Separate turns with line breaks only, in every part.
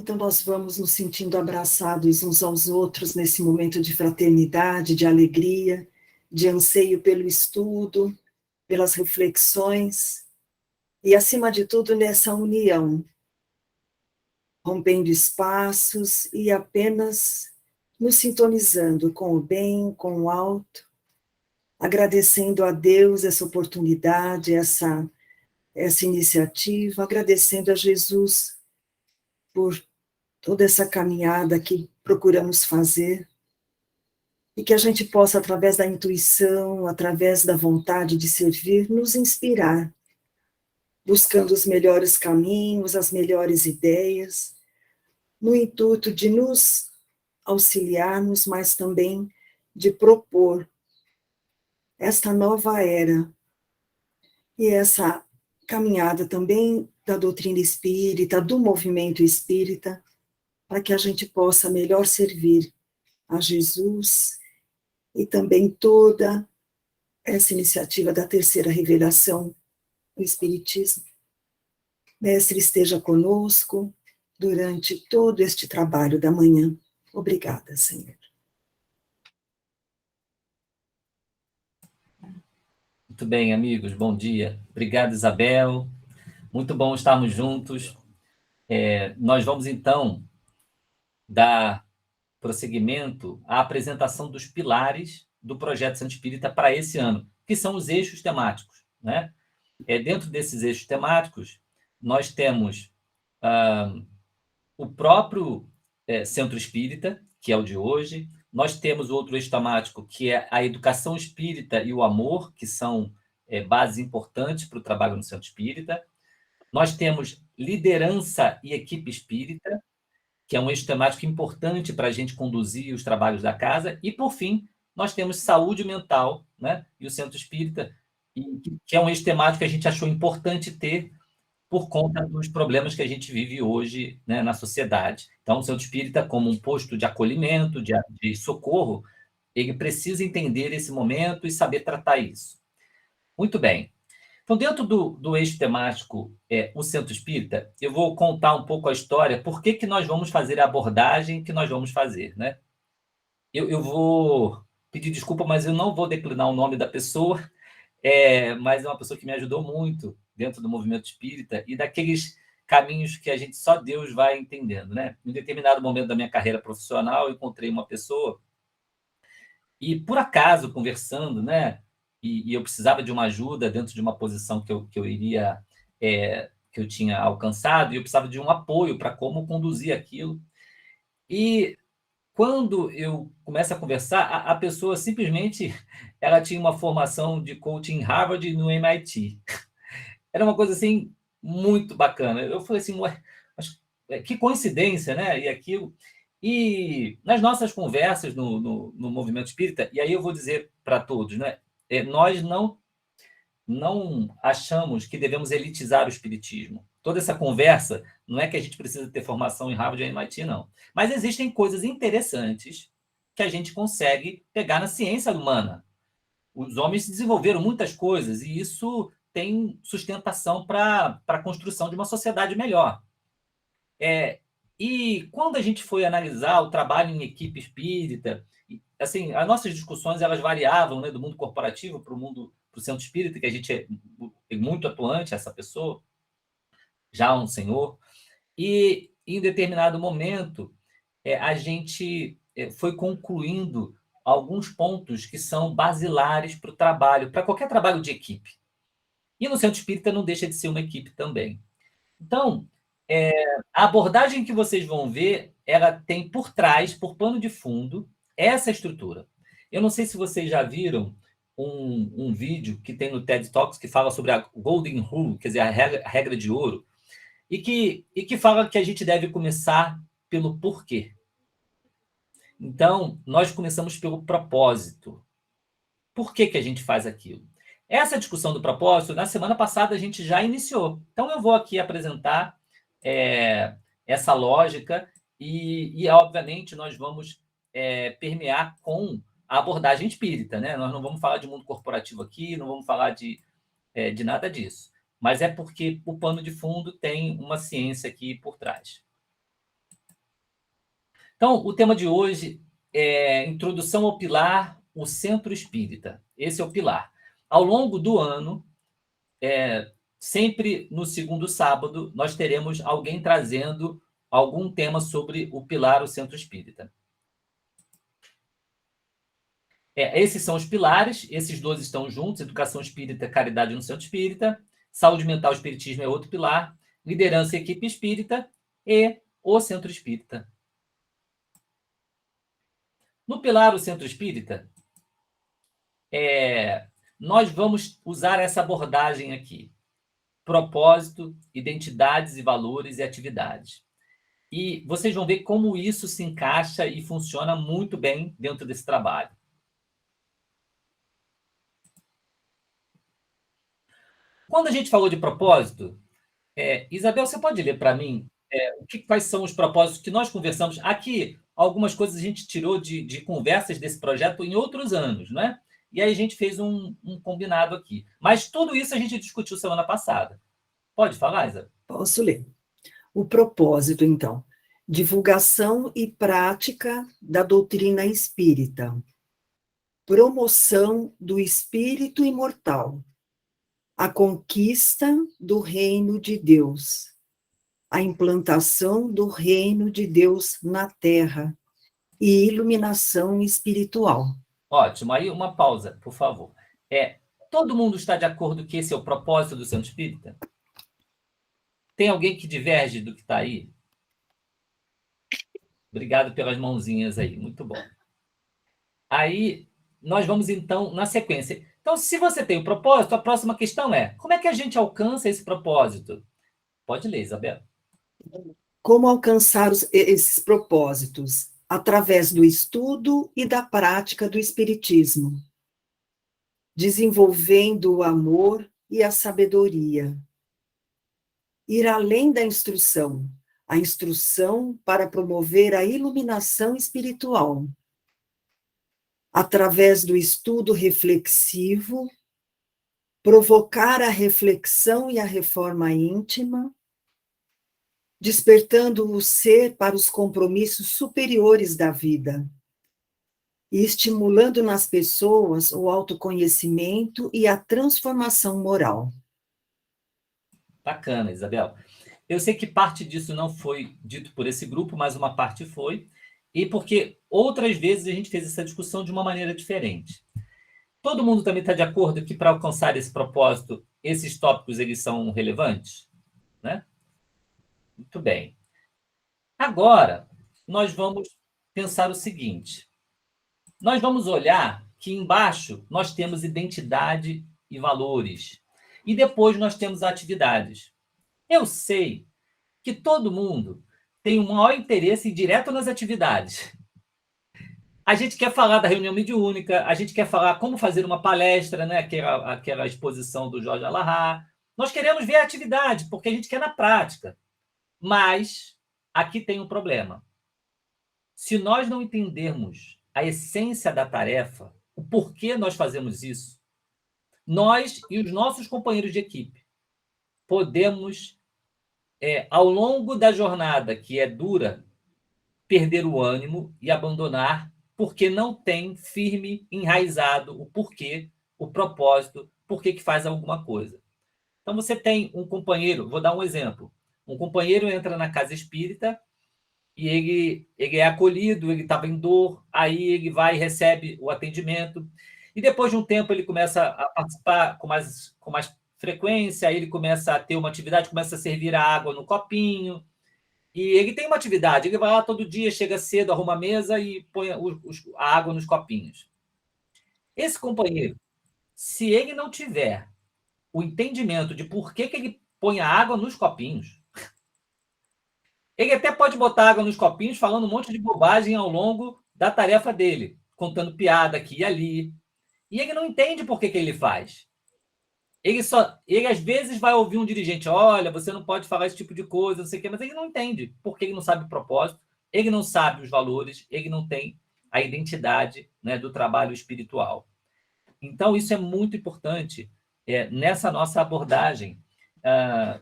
Então, nós vamos nos sentindo abraçados uns aos outros nesse momento de fraternidade, de alegria, de anseio pelo estudo, pelas reflexões, e, acima de tudo, nessa união, rompendo espaços e apenas nos sintonizando com o bem, com o alto, agradecendo a Deus essa oportunidade, essa iniciativa, agradecendo a Jesus por toda essa caminhada que procuramos fazer, e que a gente possa, através da intuição, através da vontade de servir, nos inspirar, buscando os melhores caminhos, as melhores ideias, no intuito de nos auxiliarmos, mas também de propor esta nova era, e essa caminhada também da doutrina espírita, do movimento espírita, para que a gente possa melhor servir a Jesus e também toda essa iniciativa da terceira revelação do Espiritismo. Mestre, esteja conosco durante todo este trabalho da manhã. Obrigada, Senhor.
Muito bem, amigos, bom dia. Obrigado, Isabel. Muito bom estarmos juntos. Nós vamos, então, dar prosseguimento à apresentação dos pilares do Projeto Centro Espírita para esse ano, que são os eixos temáticos, né? Dentro desses eixos temáticos, nós temos o próprio Centro Espírita, que é o de hoje. Nós temos outro eixo temático, que é a educação espírita e o amor, que são bases importantes para o trabalho no Centro Espírita. Nós temos liderança e equipe espírita, que é um eixo temático importante para a gente conduzir os trabalhos da casa. E, por fim, nós temos saúde mental, né? E o Centro Espírita, que é um eixo temático que a gente achou importante ter por conta dos problemas que a gente vive hoje, né, na sociedade. Então, o Centro Espírita, como um posto de acolhimento, de socorro, ele precisa entender esse momento e saber tratar isso. Muito bem. Então, dentro do eixo temático, o Centro Espírita, eu vou contar um pouco a história, por que nós vamos fazer a abordagem que nós vamos fazer, né? Eu vou pedir desculpa, mas eu não vou declinar o nome da pessoa, mas é uma pessoa que me ajudou muito dentro do movimento espírita e daqueles caminhos que a gente só Deus vai entendendo, né? Em determinado momento da minha carreira profissional, eu encontrei uma pessoa e, por acaso, conversando, né? E eu precisava de uma ajuda dentro de uma posição que eu iria, que eu tinha alcançado, e eu precisava de um apoio para como conduzir aquilo. E quando eu começo a conversar, a pessoa simplesmente ela tinha uma formação de coaching em Harvard e no MIT. Era uma coisa assim muito bacana. Eu falei assim, ué, mas que coincidência, né? E aquilo. E nas nossas conversas no movimento espírita, e aí eu vou dizer para todos, né? Nós não achamos que devemos elitizar o espiritismo. Toda essa conversa não é que a gente precisa ter formação em Harvard ou MIT, não. Mas existem coisas interessantes que a gente consegue pegar na ciência humana. Os homens desenvolveram muitas coisas e isso tem sustentação para a construção de uma sociedade melhor. E quando a gente foi analisar o trabalho em equipe espírita, assim, as nossas discussões elas variavam, né, do mundo corporativo para o centro espírita, que a gente é muito atuante, essa pessoa, já um senhor, e em determinado momento a gente foi concluindo alguns pontos que são basilares para o trabalho, para qualquer trabalho de equipe. E no centro espírita não deixa de ser uma equipe também. Então, a abordagem que vocês vão ver, ela tem por trás, por pano de fundo, essa estrutura. Eu não sei se vocês já viram um vídeo que tem no TED Talks que fala sobre a Golden Rule, quer dizer, a regra de ouro, e que fala que a gente deve começar pelo porquê. Então, nós começamos pelo propósito. Por que a gente faz aquilo? Essa discussão do propósito, na semana passada, a gente já iniciou. Então, eu vou aqui apresentar essa lógica e, obviamente, nós vamos permear com a abordagem espírita, né? Nós não vamos falar de mundo corporativo aqui, não vamos falar de nada disso. Mas é porque o pano de fundo tem uma ciência aqui por trás. Então, o tema de hoje é Introdução ao Pilar, o Centro Espírita. Esse é o pilar. Ao longo do ano, sempre no segundo sábado, nós teremos alguém trazendo algum tema sobre o pilar, o Centro Espírita. Esses são os pilares, esses dois estão juntos: educação espírita, caridade no Centro Espírita, saúde mental, espiritismo é outro pilar, liderança e equipe espírita e o Centro Espírita. No pilar, o Centro Espírita, nós vamos usar essa abordagem aqui: propósito, identidades e valores e atividades. E vocês vão ver como isso se encaixa e funciona muito bem dentro desse trabalho. Quando a gente falou de propósito, Isabel, você pode ler para mim quais são os propósitos que nós conversamos? Aqui, algumas coisas a gente tirou de conversas desse projeto em outros anos, não é? E aí a gente fez um combinado aqui. Mas tudo isso a gente discutiu semana passada. Pode falar, Isabel?
Posso ler. O propósito, então: divulgação e prática da doutrina espírita, promoção do espírito imortal, a conquista do reino de Deus, a implantação do reino de Deus na Terra e iluminação espiritual.
Ótimo. Aí uma pausa, por favor. Todo mundo está de acordo que esse é o propósito do Centro Espírita? Tem alguém que diverge do que está aí? Obrigado pelas mãozinhas aí, muito bom. Aí, nós vamos, então, na sequência. Então, se você tem o propósito, a próxima questão é: como é que a gente alcança esse propósito? Pode ler, Isabel.
Como alcançar esses propósitos? Através do estudo e da prática do Espiritismo, desenvolvendo o amor e a sabedoria. Ir além da instrução, a instrução para promover a iluminação espiritual. Através do estudo reflexivo, provocar a reflexão e a reforma íntima, despertando o ser para os compromissos superiores da vida e estimulando nas pessoas o autoconhecimento e a transformação moral.
Bacana, Isabel. Eu sei que parte disso não foi dito por esse grupo, mas uma parte foi, e porque outras vezes a gente fez essa discussão de uma maneira diferente. Todo mundo também está de acordo que, para alcançar esse propósito, esses tópicos eles são relevantes? Né? Muito bem. Agora, nós vamos pensar o seguinte: nós vamos olhar que embaixo nós temos identidade e valores, e depois nós temos atividades. Eu sei que todo mundo tem um maior interesse direto nas atividades. A gente quer falar da reunião mediúnica, a gente quer falar como fazer uma palestra, né? aquela exposição do Jorge Alahá. Nós queremos ver a atividade, porque a gente quer na prática. Mas aqui tem um problema. Se nós não entendermos a essência da tarefa, o porquê nós fazemos isso, nós e os nossos companheiros de equipe podemos, ao longo da jornada, que é dura, perder o ânimo e abandonar, porque não tem firme, enraizado o porquê, o propósito, por que faz alguma coisa. Então, você tem um companheiro, vou dar um exemplo. Um companheiro entra na casa espírita e ele é acolhido, ele estava em dor, aí ele vai e recebe o atendimento, e depois de um tempo ele começa a participar com mais frequência, aí ele começa a ter uma atividade, começa a servir a água no copinho, e ele tem uma atividade, ele vai lá todo dia, chega cedo, arruma a mesa e põe a água nos copinhos. Esse companheiro, se ele não tiver o entendimento de por que ele põe a água nos copinhos, ele até pode botar água nos copinhos falando um monte de bobagem ao longo da tarefa dele, contando piada aqui e ali, e ele não entende por que ele faz. Ele às vezes vai ouvir um dirigente: olha, você não pode falar esse tipo de coisa, não sei o quê, mas ele não entende, porque ele não sabe o propósito, ele não sabe os valores, ele não tem a identidade, né, do trabalho espiritual. Então, isso é muito importante nessa nossa abordagem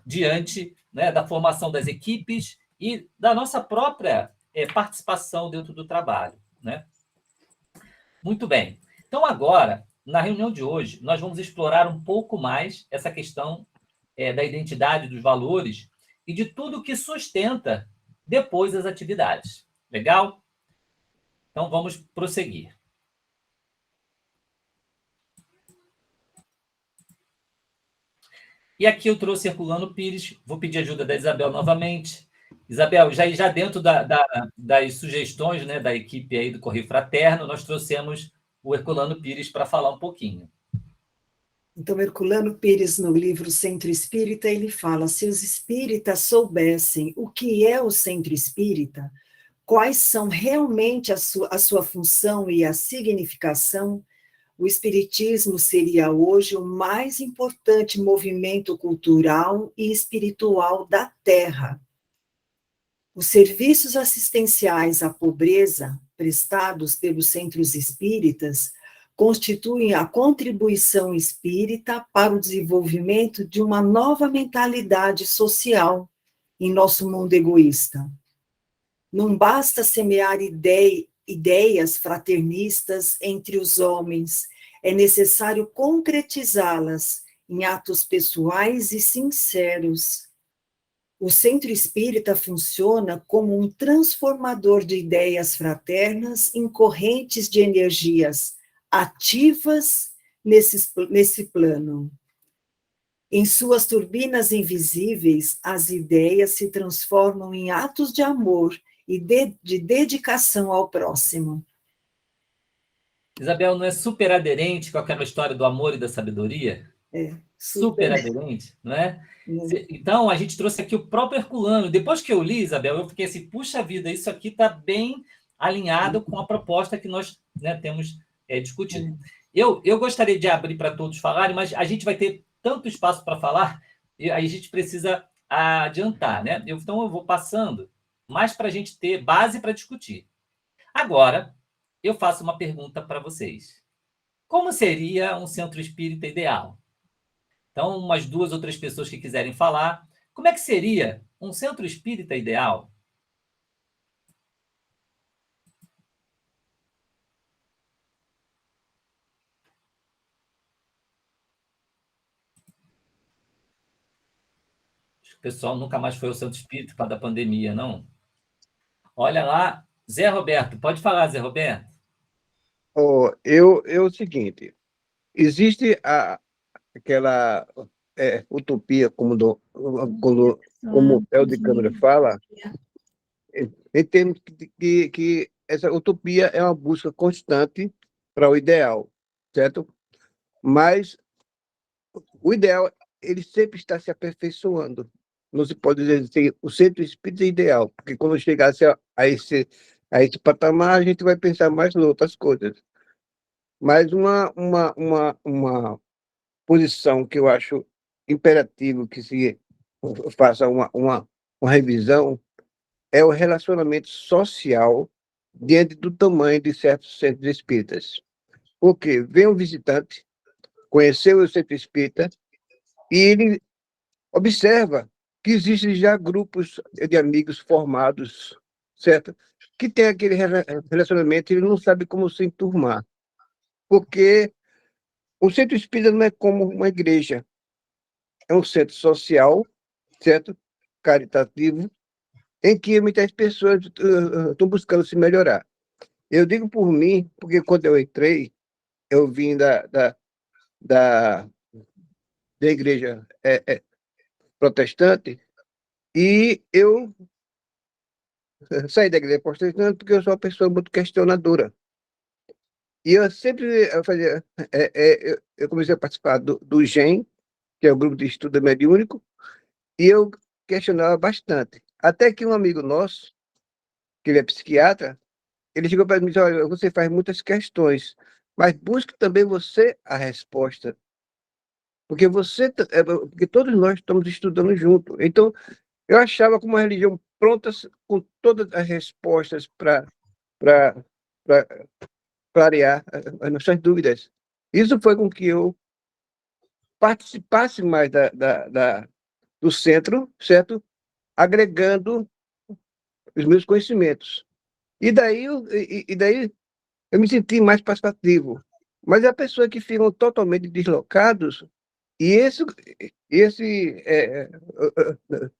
diante, né, da formação das equipes e da nossa própria participação dentro do trabalho, né? Muito bem. Então, agora, na reunião de hoje, nós vamos explorar um pouco mais essa questão da identidade, dos valores e de tudo que sustenta depois as atividades. Legal? Então, vamos prosseguir. E aqui eu trouxe Herculano Pires, vou pedir ajuda da Isabel novamente. Isabel, já dentro das sugestões, né, da equipe aí do Correio Fraterno, nós trouxemos o Herculano Pires para falar um pouquinho.
Então, Herculano Pires, no livro Centro Espírita, ele fala: se os espíritas soubessem o que é o centro espírita, quais são realmente a sua função e a significação, o espiritismo seria hoje o mais importante movimento cultural e espiritual da Terra. Os serviços assistenciais à pobreza prestados pelos centros espíritas constituem a contribuição espírita para o desenvolvimento de uma nova mentalidade social em nosso mundo egoísta. Não basta semear ideias fraternistas entre os homens, é necessário concretizá-las em atos pessoais e sinceros. O centro espírita funciona como um transformador de ideias fraternas em correntes de energias ativas nesse plano. Em suas turbinas invisíveis, as ideias se transformam em atos de amor e de dedicação ao próximo.
Isabel, não é super aderente com aquela história do amor e da sabedoria? Super aderente, não é? Então, a gente trouxe aqui o próprio Herculano. Depois que eu li, Isabel, eu fiquei assim, puxa vida, isso aqui está bem alinhado com a proposta que nós, né, temos discutido. Eu gostaria de abrir para todos falarem, mas a gente vai ter tanto espaço para falar, e aí a gente precisa adiantar, né? Então, eu vou passando mais para a gente ter base para discutir. Agora, eu faço uma pergunta para vocês. Como seria um centro espírita ideal? Então, umas 2 ou 3 pessoas que quiserem falar. Como é que seria um centro espírita ideal? O pessoal nunca mais foi ao centro espírita por causa da pandemia, não? Olha lá, Zé Roberto. Pode falar, Zé Roberto.
É o seguinte, existe aquela utopia, como o El de Câmara fala, em termos que essa utopia é uma busca constante para o ideal, certo? Mas o ideal, ele sempre está se aperfeiçoando. Não se pode dizer assim, o centro espírita é ideal, porque quando chegasse a esse patamar, a gente vai pensar mais em outras coisas. Mas uma posição que eu acho imperativo que se faça uma revisão é o relacionamento social diante do tamanho de certos centros espíritas. Porque vem um visitante, conheceu o centro espírita, e ele observa que existem já grupos de amigos formados, certo? Que tem aquele relacionamento e ele não sabe como se enturmar. Porque o centro espírita não é como uma igreja, é um centro social, certo? Caritativo, em que muitas pessoas estão buscando se melhorar. Eu digo por mim, porque quando eu entrei, eu vim da igreja protestante, e eu saí da igreja protestante porque eu sou uma pessoa muito questionadora. E eu comecei a participar do GEM, que é o Grupo de Estudo Mediúnico, e eu questionava bastante. Até que um amigo nosso, que ele é psiquiatra, ele chegou para mim e disse: olha, você faz muitas questões, mas busque também você a resposta. Porque todos nós estamos estudando junto. Então, eu achava como uma religião pronta, com todas as respostas para clarear as nossas dúvidas. Isso foi com que eu participasse mais do centro, certo? Agregando os meus conhecimentos. E daí eu me senti mais participativo. Mas a pessoa que ficam totalmente deslocados, e esse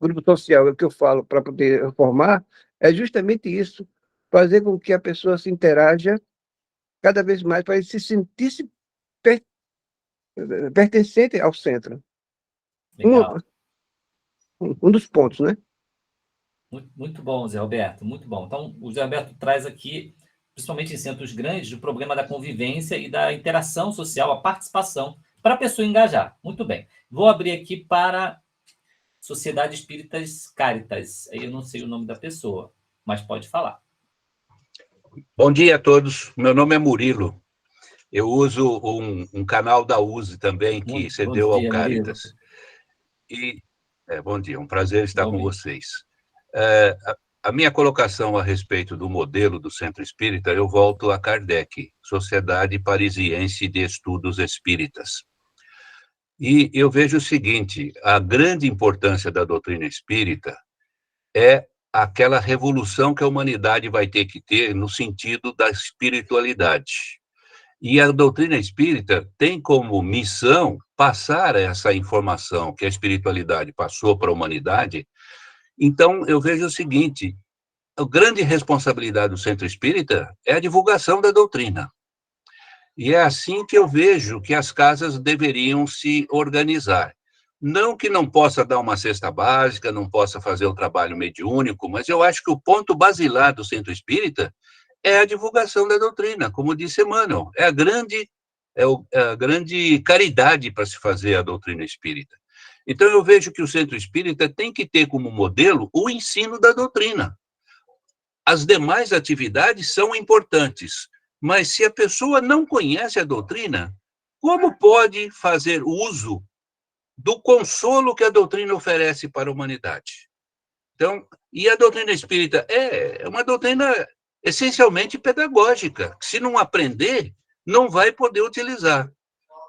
grupo social que eu falo para poder formar, é justamente isso, fazer com que a pessoa se interaja cada vez mais para ele se sentir pertencente ao centro.
Legal.
Um dos pontos, né?
Muito bom, Zé Roberto, muito bom. Então, o Zé Roberto traz aqui, principalmente em centros grandes, o problema da convivência e da interação social, a participação, para a pessoa engajar. Muito bem. Vou abrir aqui para Sociedade Espíritas Caritas. Eu não sei o nome da pessoa, mas pode falar.
Bom dia a todos. Meu nome é Murilo. Eu uso um canal da USE também, que cedeu ao Caritas. Bom dia, um prazer estar com vocês. A minha colocação a respeito do modelo do Centro Espírita, eu volto a Kardec, Sociedade Parisiense de Estudos Espíritas. E eu vejo o seguinte, a grande importância da doutrina espírita é aquela revolução que a humanidade vai ter que ter no sentido da espiritualidade. E a doutrina espírita tem como missão passar essa informação que a espiritualidade passou para a humanidade. Então, eu vejo o seguinte, a grande responsabilidade do Centro Espírita é a divulgação da doutrina. E é assim que eu vejo que as casas deveriam se organizar. Não que não possa dar uma cesta básica, não possa fazer o trabalho mediúnico, mas eu acho que o ponto basilar do Centro Espírita é a divulgação da doutrina, como disse Emmanuel. É a grande caridade para se fazer a doutrina espírita. Então, eu vejo que o Centro Espírita tem que ter como modelo o ensino da doutrina. As demais atividades são importantes, mas se a pessoa não conhece a doutrina, como pode fazer uso do consolo que a doutrina oferece para a humanidade? Então, e a doutrina espírita é uma doutrina essencialmente pedagógica. Se não aprender, não vai poder utilizar.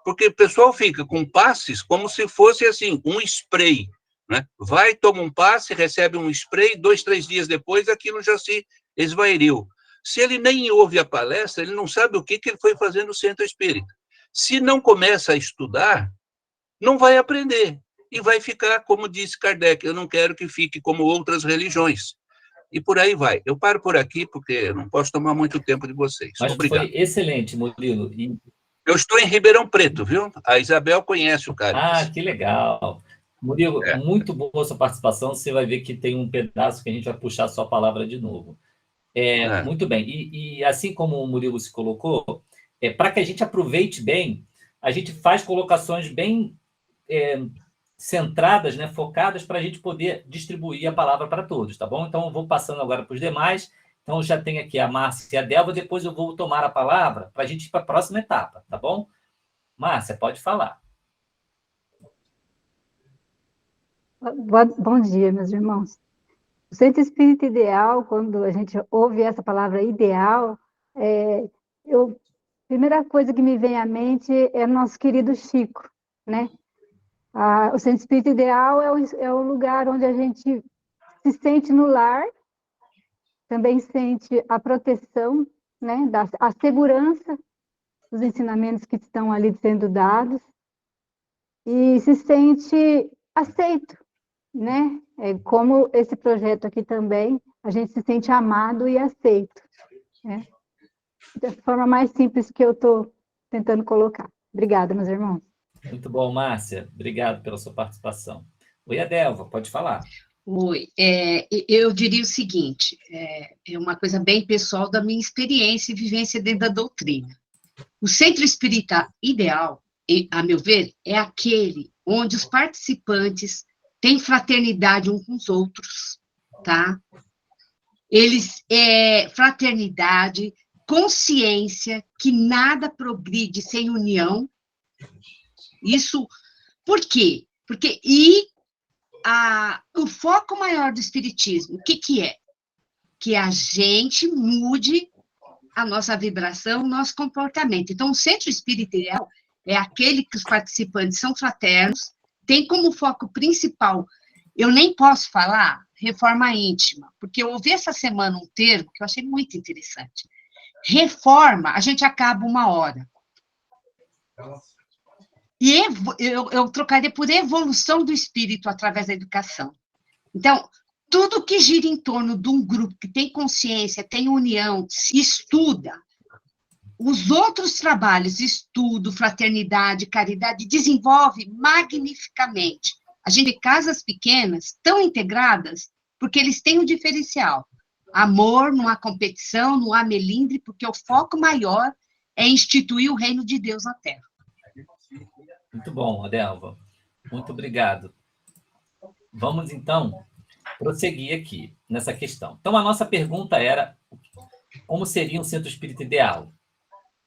Porque o pessoal fica com passes como se fosse assim, um spray, né? Vai, toma um passe, recebe um spray, 2, 3 dias depois aquilo já se esvairiu. Se ele nem ouve a palestra, ele não sabe o que ele foi fazer no Centro Espírita. Se não começa a estudar, não vai aprender. E vai ficar, como disse Kardec, eu não quero que fique como outras religiões. E por aí vai. Eu paro por aqui, porque eu não posso tomar muito tempo de vocês.
Mas
obrigado.
Foi excelente, Murilo.
Eu estou em Ribeirão Preto, viu? A Isabel conhece o Caritas.
Que legal. Murilo, muito boa a sua participação. Você vai ver que tem um pedaço que a gente vai puxar a sua palavra de novo. Muito bem. E assim como o Murilo se colocou, para que a gente aproveite bem, a gente faz colocações bem centradas, né, focadas, para a gente poder distribuir a palavra para todos, tá bom? Então, eu vou passando agora para os demais. Então, já tenho aqui a Márcia e a Delva, depois eu vou tomar a palavra para a gente ir para a próxima etapa, tá bom? Márcia, pode falar.
Bom dia, meus irmãos. O Centro Espírita Ideal, quando a gente ouve essa palavra ideal, a primeira coisa que me vem à mente é o nosso querido Chico, né? O Centro Espírita Ideal é o lugar onde a gente se sente no lar, também sente a proteção, né, a segurança dos ensinamentos que estão ali sendo dados, e se sente aceito, né? Como esse projeto aqui também, a gente se sente amado e aceito, né? Da forma mais simples que eu estou tentando colocar. Obrigada, meus irmãos.
Muito bom, Márcia. Obrigado pela sua participação. Oi, Adelva, pode falar.
Oi, eu diria o seguinte, é uma coisa bem pessoal da minha experiência e vivência dentro da doutrina. O Centro Espírita Ideal, a meu ver, é aquele onde os participantes têm fraternidade uns com os outros, tá? Fraternidade, consciência, que nada progride sem união. Isso, por quê? Porque o foco maior do Espiritismo, o que é? Que a gente mude a nossa vibração, o nosso comportamento. Então, o Centro Espírita Ideal é aquele que os participantes são fraternos, tem como foco principal, eu nem posso falar, reforma íntima, porque eu ouvi essa semana um termo que eu achei muito interessante. Reforma, a gente acaba uma hora. E eu trocaria por evolução do espírito através da educação. Então, tudo que gira em torno de um grupo que tem consciência, tem união, estuda, os outros trabalhos, estudo, fraternidade, caridade, desenvolve magnificamente. A gente vê casas pequenas tão integradas porque eles têm um diferencial. Amor, não há competição, não há melindre, porque o foco maior é instituir o reino de Deus na Terra.
Muito bom, Adelva. Muito obrigado. Vamos, então, prosseguir aqui nessa questão. Então, a nossa pergunta era: como seria um centro espírita ideal?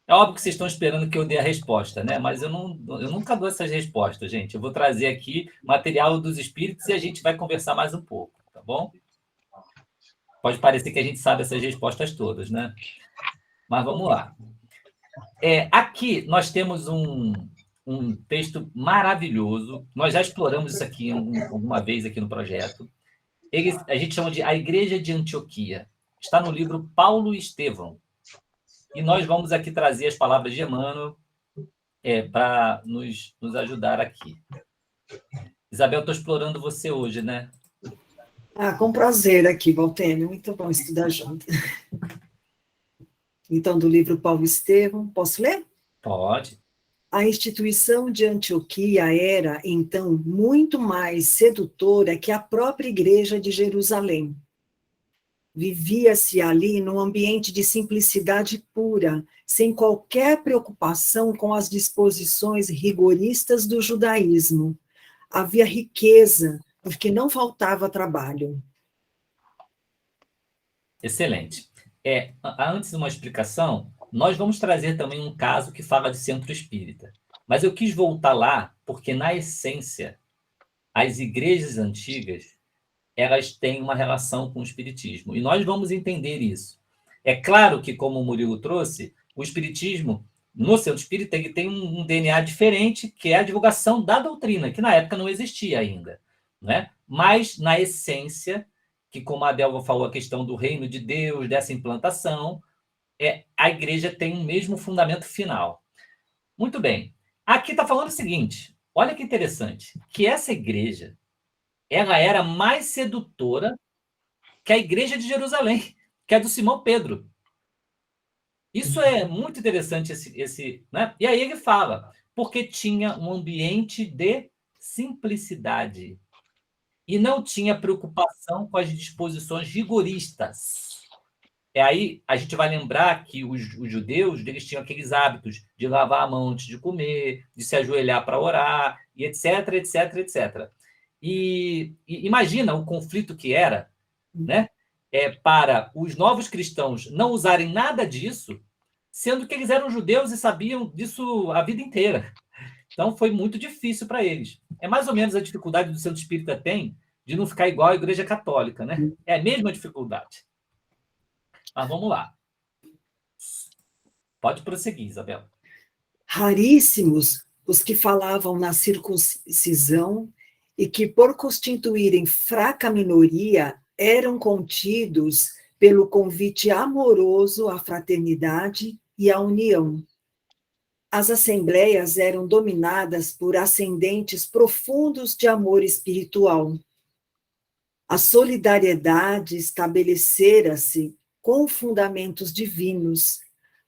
É óbvio que vocês estão esperando que eu dê a resposta, né? Mas eu nunca dou essas respostas, gente. Eu vou trazer aqui material dos espíritos e a gente vai conversar mais um pouco, tá bom? Pode parecer que a gente sabe essas respostas todas, né? Mas vamos lá. Aqui nós temos um texto maravilhoso. Nós já exploramos isso aqui alguma vez aqui no projeto. A gente chama de A Igreja de Antioquia. Está no livro Paulo e Estevão. E nós vamos aqui trazer as palavras de Emmanuel para nos ajudar aqui. Isabel, estou explorando você hoje, né?
Com prazer aqui, Valtênio. Muito bom estudar junto. Então, do livro Paulo e Estevão, posso ler?
Pode.
A instituição de Antioquia era, então, muito mais sedutora que a própria igreja de Jerusalém. Vivia-se ali num ambiente de simplicidade pura, sem qualquer preocupação com as disposições rigoristas do judaísmo. Havia riqueza, porque não faltava trabalho.
Excelente. Antes de uma explicação, nós vamos trazer também um caso que fala de centro espírita. Mas eu quis voltar lá, porque, na essência, as igrejas antigas, elas têm uma relação com o espiritismo. E nós vamos entender isso. É claro que, como o Murilo trouxe, o espiritismo, no centro espírita, ele tem um DNA diferente, que é a divulgação da doutrina, que na época não existia ainda, né? Mas, na essência, que, como a Adelva falou, a questão do reino de Deus, dessa implantação, a igreja tem o mesmo fundamento final. Muito bem. Aqui está falando o seguinte, olha que interessante, que essa igreja, ela era mais sedutora que a igreja de Jerusalém, que é do Simão Pedro. Isso é muito interessante, né? E aí ele fala, porque tinha um ambiente de simplicidade e não tinha preocupação com as disposições rigoristas. Aí a gente vai lembrar que os judeus, eles tinham aqueles hábitos de lavar a mão antes de comer, de se ajoelhar para orar, e etc, etc, etc. E imagina o conflito que era, né? Para os novos cristãos não usarem nada disso, sendo que eles eram judeus e sabiam disso a vida inteira. Então, foi muito difícil para eles. É mais ou menos a dificuldade do centro espírita tem de não ficar igual à igreja católica, né? É a mesma dificuldade. Mas vamos lá. Pode prosseguir, Isabel.
Raríssimos os que falavam na circuncisão e que, por constituírem fraca minoria, eram contidos pelo convite amoroso à fraternidade e à união. As assembleias eram dominadas por ascendentes profundos de amor espiritual. A solidariedade estabelecera-se com fundamentos divinos.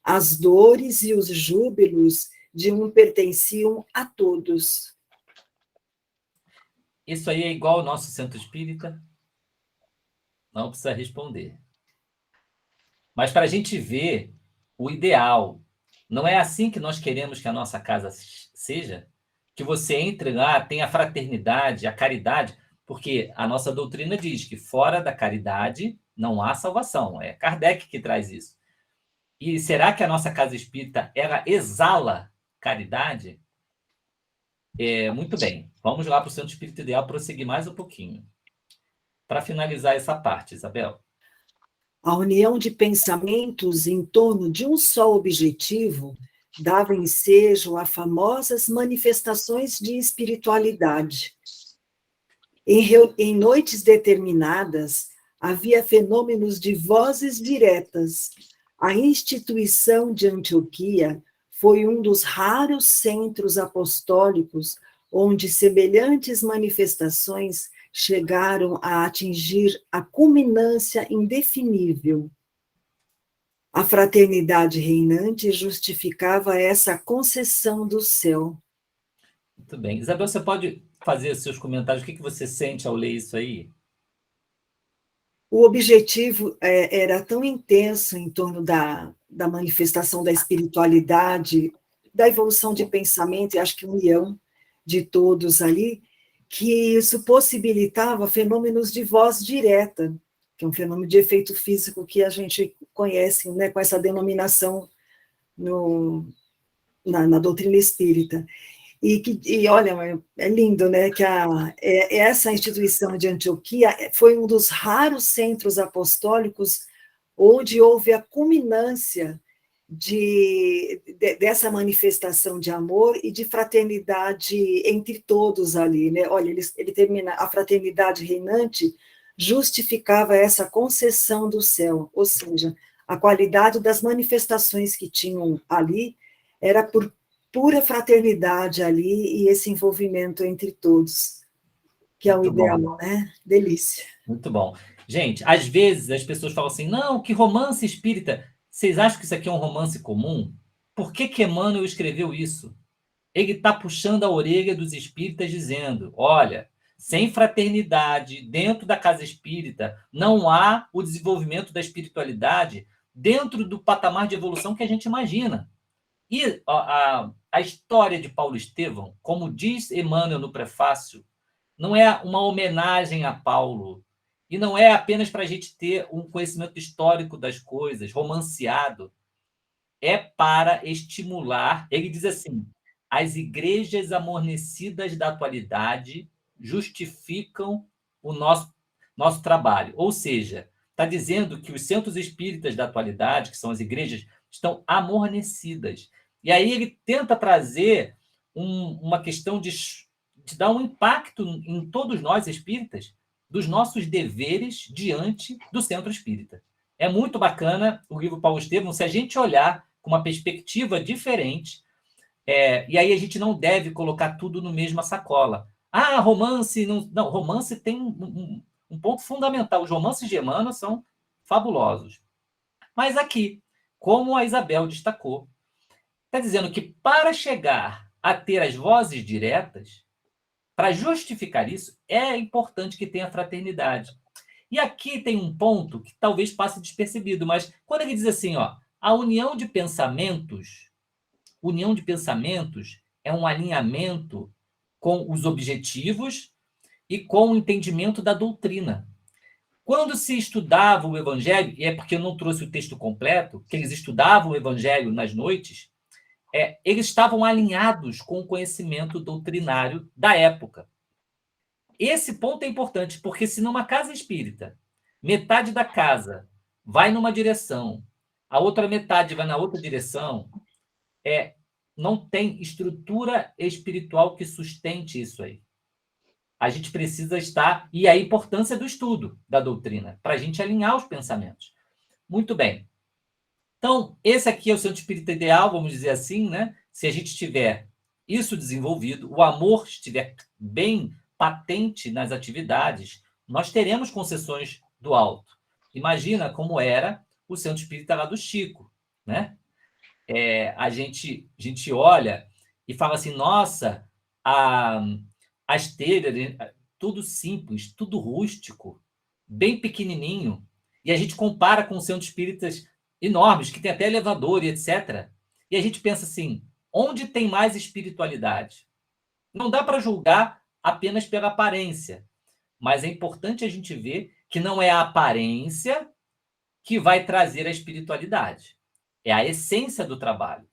As dores e os júbilos de um pertenciam a todos.
Isso aí é igual ao nosso centro espírita? Não precisa responder. Mas para a gente ver o ideal, não é assim que nós queremos que a nossa casa seja? Que você entre lá, tenha a fraternidade, a caridade, porque a nossa doutrina diz que fora da caridade não há salvação. É Kardec que traz isso. E será que a nossa casa espírita, ela exala caridade? Muito bem. Vamos lá para o Centro Espírita Ideal, prosseguir mais um pouquinho. Para finalizar essa parte, Isabel.
A união de pensamentos em torno de um só objetivo dava ensejo a famosas manifestações de espiritualidade. Em noites determinadas, havia fenômenos de vozes diretas. A instituição de Antioquia foi um dos raros centros apostólicos onde semelhantes manifestações chegaram a atingir a culminância indefinível. A fraternidade reinante justificava essa concessão do céu.
Muito bem. Isabel, você pode fazer seus comentários? O que você sente ao ler isso aí?
O objetivo era tão intenso em torno da manifestação da espiritualidade, da evolução de pensamento, e acho que união de todos ali, que isso possibilitava fenômenos de voz direta, que é um fenômeno de efeito físico que a gente conhece, né, com essa denominação na doutrina espírita. E olha, é lindo, né, que essa instituição de Antioquia foi um dos raros centros apostólicos onde houve a culminância dessa manifestação de amor e de fraternidade entre todos ali, né? Olha, ele termina, a fraternidade reinante justificava essa concessão do céu, ou seja, a qualidade das manifestações que tinham ali era por pura fraternidade ali e esse envolvimento entre todos, que é o ideal, né? Delícia.
Muito bom. Gente, às vezes as pessoas falam assim, não, que romance espírita. Vocês acham que isso aqui é um romance comum? Por que Emmanuel escreveu isso? Ele está puxando a orelha dos espíritas dizendo, olha, sem fraternidade dentro da casa espírita, não há o desenvolvimento da espiritualidade dentro do patamar de evolução que a gente imagina. E a história de Paulo Estevão, como diz Emmanuel no prefácio, não é uma homenagem a Paulo, e não é apenas para a gente ter um conhecimento histórico das coisas, romanceado, é para estimular, ele diz assim, as igrejas amornecidas da atualidade justificam o nosso trabalho. Ou seja, está dizendo que os centros espíritas da atualidade, que são as igrejas, estão amornecidas. E aí ele tenta trazer uma questão de dar um impacto em todos nós espíritas dos nossos deveres diante do centro espírita. É muito bacana o livro Paulo Estevão, se a gente olhar com uma perspectiva diferente, e aí a gente não deve colocar tudo no mesma sacola. Ah, romance... Não, romance tem um ponto fundamental. Os romances de Emmanuel são fabulosos. Mas aqui, como a Isabel destacou, está dizendo que para chegar a ter as vozes diretas, para justificar isso, é importante que tenha fraternidade. E aqui tem um ponto que talvez passe despercebido, mas quando ele diz assim, ó, a união de pensamentos é um alinhamento com os objetivos e com o entendimento da doutrina. Quando se estudava o Evangelho, e é porque eu não trouxe o texto completo, que eles estudavam o Evangelho nas noites, eles estavam alinhados com o conhecimento doutrinário da época. Esse ponto é importante, porque se numa casa espírita, metade da casa vai numa direção, a outra metade vai na outra direção, não tem estrutura espiritual que sustente isso aí. A gente precisa estar... E a importância do estudo da doutrina, para a gente alinhar os pensamentos. Muito bem. Então, esse aqui é o centro espírita ideal, vamos dizer assim, né? Se a gente tiver isso desenvolvido, o amor estiver bem patente nas atividades, nós teremos concessões do alto. Imagina como era o centro espírita lá do Chico, né? A gente olha e fala assim, nossa, as telhas, tudo simples, tudo rústico, bem pequenininho, e a gente compara com centros espíritas enormes, que tem até elevador e etc. E a gente pensa assim, onde tem mais espiritualidade? Não dá para julgar apenas pela aparência, mas é importante a gente ver que não é a aparência que vai trazer a espiritualidade. É a essência do trabalho.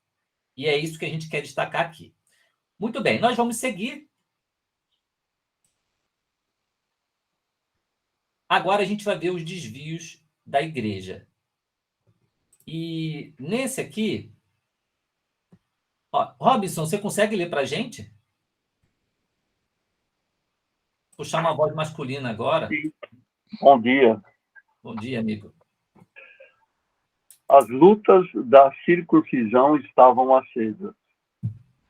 E é isso que a gente quer destacar aqui. Muito bem, nós vamos seguir. Agora a gente vai ver os desvios da igreja. E nesse aqui... Ó, Robinson, você consegue ler para a gente? puxar uma voz masculina agora.
Sim. Bom dia.
Bom dia, amigo.
As lutas da circuncisão estavam acesas.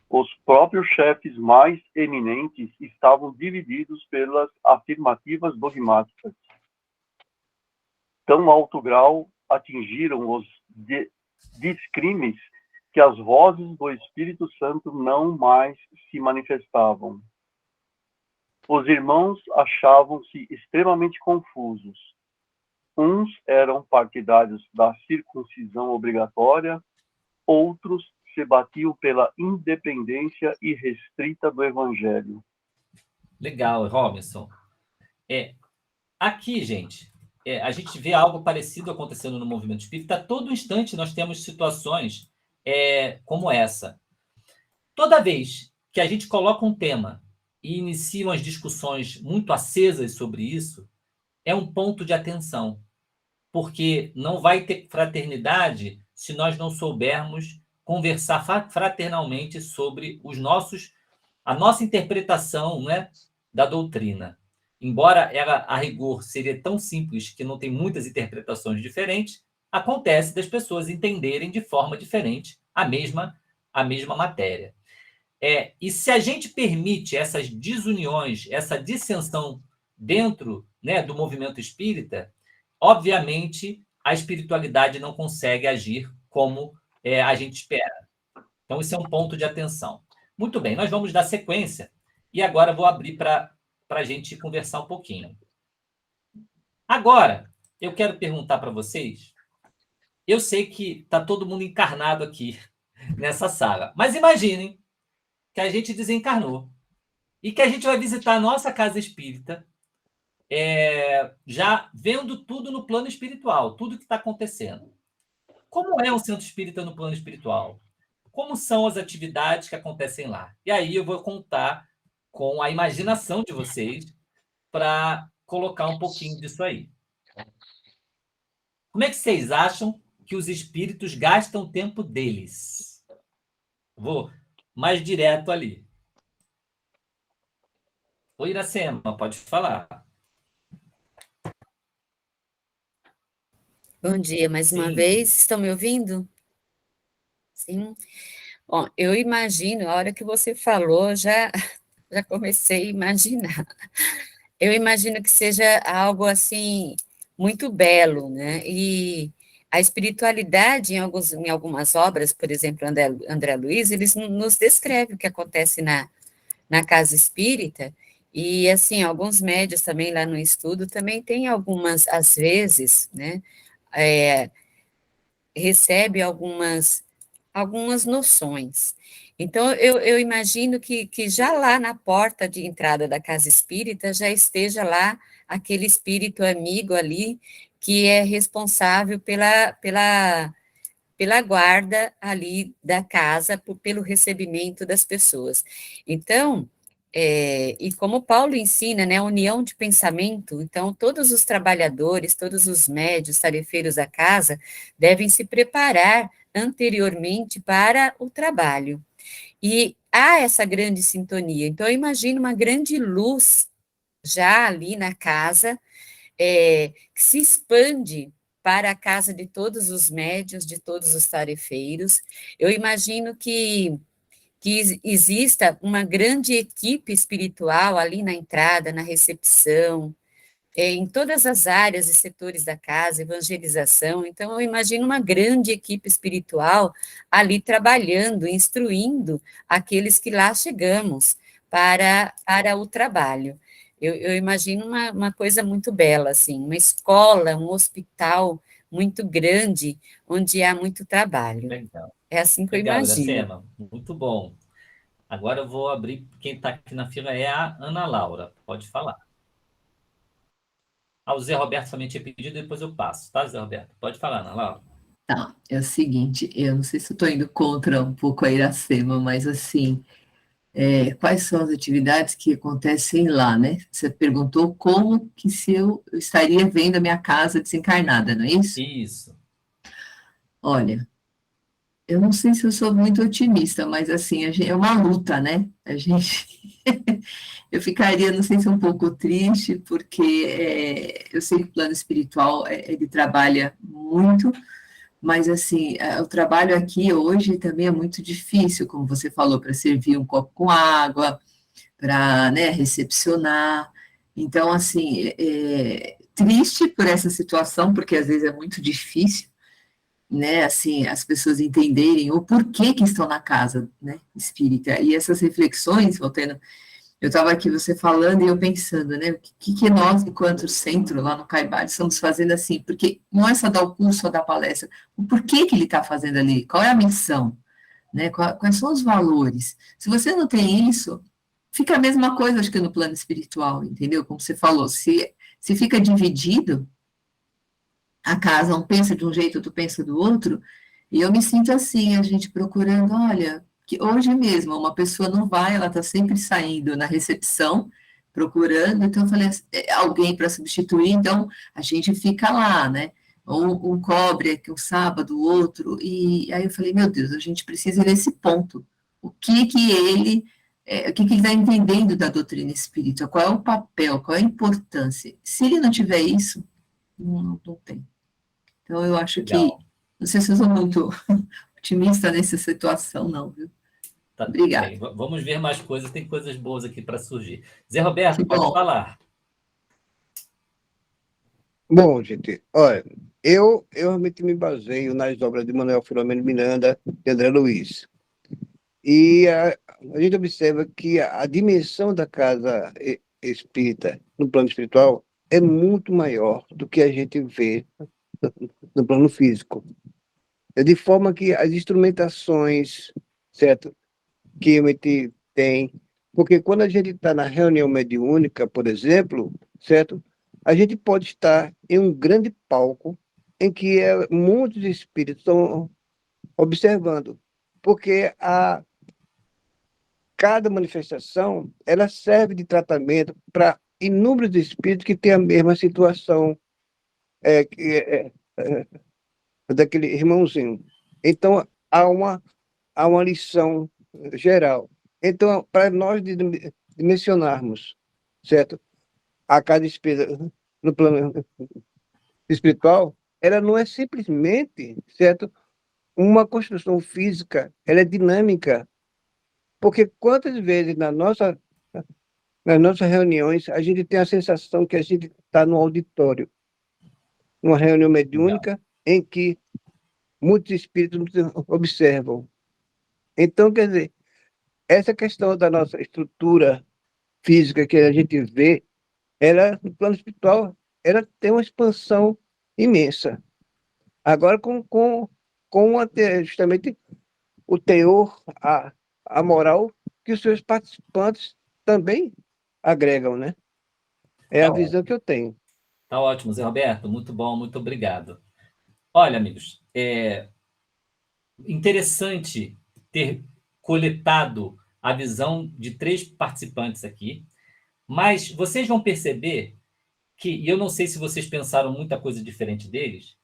Os próprios chefes mais eminentes estavam divididos pelas afirmativas dogmáticas. Tão alto grau atingiram os descrimes que as vozes do Espírito Santo não mais se manifestavam. Os irmãos achavam-se extremamente confusos. Uns eram partidários da circuncisão obrigatória, outros se batiam pela independência irrestrita do Evangelho.
Legal, Robinson. Aqui, gente, a gente vê algo parecido acontecendo no movimento espírita. Todo instante nós temos situações como essa. Toda vez que a gente coloca um tema e iniciam as discussões muito acesas sobre isso, é um ponto de atenção, porque não vai ter fraternidade se nós não soubermos conversar fraternalmente sobre a nossa interpretação, né, da doutrina. Embora ela, a rigor, seria tão simples que não tem muitas interpretações diferentes, acontece das pessoas entenderem de forma diferente a mesma matéria. E se a gente permite essas desuniões, essa dissensão dentro, né, do movimento espírita, obviamente a espiritualidade não consegue agir como a gente espera. Então, isso é um ponto de atenção. Muito bem, nós vamos dar sequência e agora vou abrir para a gente conversar um pouquinho. Agora, eu quero perguntar para vocês, eu sei que está todo mundo encarnado aqui nessa sala, mas imaginem que a gente desencarnou e que a gente vai visitar a nossa casa espírita, já vendo tudo no plano espiritual, tudo que está acontecendo. Como é um centro espírita no plano espiritual? Como são as atividades que acontecem lá? E aí eu vou contar com a imaginação de vocês para colocar um pouquinho disso aí. Como é que vocês acham que os espíritos gastam o tempo deles? Vou mais direto ali. Oi, Iracema, pode falar.
Bom dia, mais uma vez. Estão me ouvindo? Sim. Bom, eu imagino, a hora que você falou, já comecei a imaginar. Eu imagino que seja algo, assim, muito belo, né? E a espiritualidade, em algumas obras, por exemplo, André Luiz, eles nos descreve o que acontece na casa espírita, e, assim, alguns médios também lá no estudo também tem algumas, às vezes, né, recebe algumas noções. Então, eu imagino que já lá na porta de entrada da casa espírita já esteja lá aquele espírito amigo ali que é responsável pela guarda ali da casa, pelo recebimento das pessoas. Então, e como Paulo ensina, né, a união de pensamento, então todos os trabalhadores, todos os médios, tarefeiros da casa, devem se preparar anteriormente para o trabalho. E há essa grande sintonia, então eu imagino uma grande luz já ali na casa, que se expande para a casa de todos os médiuns, de todos os tarefeiros. Eu imagino que exista uma grande equipe espiritual ali na entrada, na recepção, em todas as áreas e setores da casa, evangelização. Então, eu imagino uma grande equipe espiritual ali trabalhando, instruindo aqueles que lá chegamos para o trabalho. Eu imagino uma coisa muito bela, assim, uma escola, um hospital muito grande, onde há muito trabalho.
Legal.
É assim que
Legal,
eu imagino.
Iracema, muito bom. Agora eu vou abrir, quem está aqui na fila é a Ana Laura, pode falar. O Zé Roberto também tinha pedido, depois eu passo, tá, Zé Roberto? Pode falar, Ana Laura.
Tá, é o seguinte, eu não sei se eu estou indo contra um pouco a Iracema, mas assim, quais são as atividades que acontecem lá, né? Você perguntou como que se eu estaria vendo a minha casa desencarnada, não é isso?
Isso.
Olha, eu não sei se eu sou muito otimista, mas assim, é uma luta, né? A gente. Eu ficaria, não sei se um pouco triste, porque eu sei que o plano espiritual ele trabalha muito, mas assim, o trabalho aqui hoje também é muito difícil, como você falou, para servir um copo com água, para, né, recepcionar. Então, assim, triste por essa situação, porque às vezes é muito difícil, né, assim, as pessoas entenderem o porquê que estão na casa, né, espírita. E essas reflexões, Voltando, eu estava aqui você falando e eu pensando, né, o que nós, enquanto centro lá no Caibá, estamos fazendo assim, porque não é só dar o curso ou dar palestra, o porquê que ele está fazendo ali, qual é a missão, né, quais são os valores. Se você não tem isso, fica a mesma coisa, acho que no plano espiritual, entendeu? Como você falou, se fica dividido, a casa, um pensa de um jeito, outro pensa do outro, e eu me sinto assim, a gente procurando, olha, que hoje mesmo uma pessoa não vai, ela está sempre saindo na recepção, procurando, então eu falei, alguém para substituir, então a gente fica lá, né? Ou um cobre aqui um sábado, o outro, e aí eu falei, meu Deus, a gente precisa ir nesse ponto. O que ele está entendendo da doutrina espírita? Qual é o papel, qual é a importância? Se ele não tiver isso, não tem. Então, eu acho que,
Legal.
não sei se eu sou muito otimista nessa situação, não, viu?
Tá
Obrigada.
bem. Vamos ver mais coisas, tem coisas boas aqui para surgir. Zé Roberto,
Que
pode
bom.
falar.
Bom, gente, olha, eu realmente me baseio nas obras de Manuel Filomeno Miranda e André Luiz. E a gente observa que a dimensão da casa espírita, no plano espiritual, é muito maior do que a gente vê no plano físico. É de forma que as instrumentações, certo, que a gente tem, porque quando a gente está na reunião mediúnica, por exemplo, certo, a gente pode estar em um grande palco em que muitos espíritos estão observando, porque cada manifestação ela serve de tratamento para inúmeros espíritos que têm a mesma situação daquele irmãozinho. Então, há uma lição geral. Então, para nós dimensionarmos, certo? A cada espírito no plano espiritual, ela não é simplesmente, certo? Uma construção física, ela é dinâmica. Porque quantas vezes nas nossas reuniões a gente tem a sensação que a gente está no auditório, numa reunião mediúnica em que muitos espíritos nos observam. Então, quer dizer, essa questão da nossa estrutura física que a gente vê, ela, no plano espiritual, ela tem uma expansão imensa. Agora, justamente o teor, a moral que os seus participantes também agregam, né? É a visão que eu tenho.
Tá ótimo, Zé Roberto. Muito bom, muito obrigado. Olha, amigos, interessante ter coletado a visão de 3 participantes aqui, mas vocês vão perceber que, e eu não sei se vocês pensaram muita coisa diferente deles,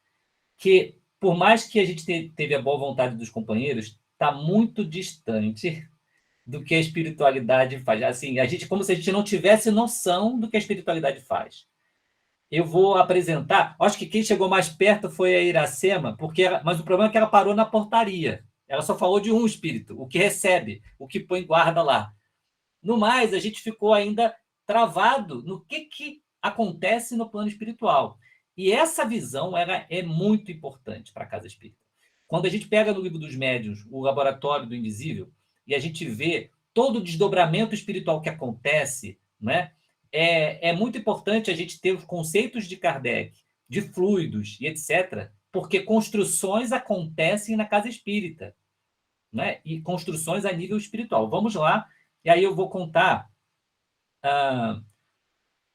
que por mais que a gente teve a boa vontade dos companheiros, está muito distante do que a espiritualidade faz. Assim, a gente, como se a gente não tivesse noção do que a espiritualidade faz. Eu vou apresentar, acho que quem chegou mais perto foi a Iracema, mas o problema é que ela parou na portaria. Ela só falou de um espírito, o que recebe, o que põe guarda lá. No mais, a gente ficou ainda travado no que acontece no plano espiritual. E essa visão é muito importante para a Casa Espírita. Quando a gente pega no Livro dos Médiuns, o Laboratório do Invisível, e a gente vê todo o desdobramento espiritual que acontece, né? É muito importante a gente ter os conceitos de Kardec, de fluidos e etc., porque construções acontecem na Casa Espírita, né? E construções a nível espiritual. Vamos lá, e aí eu vou contar.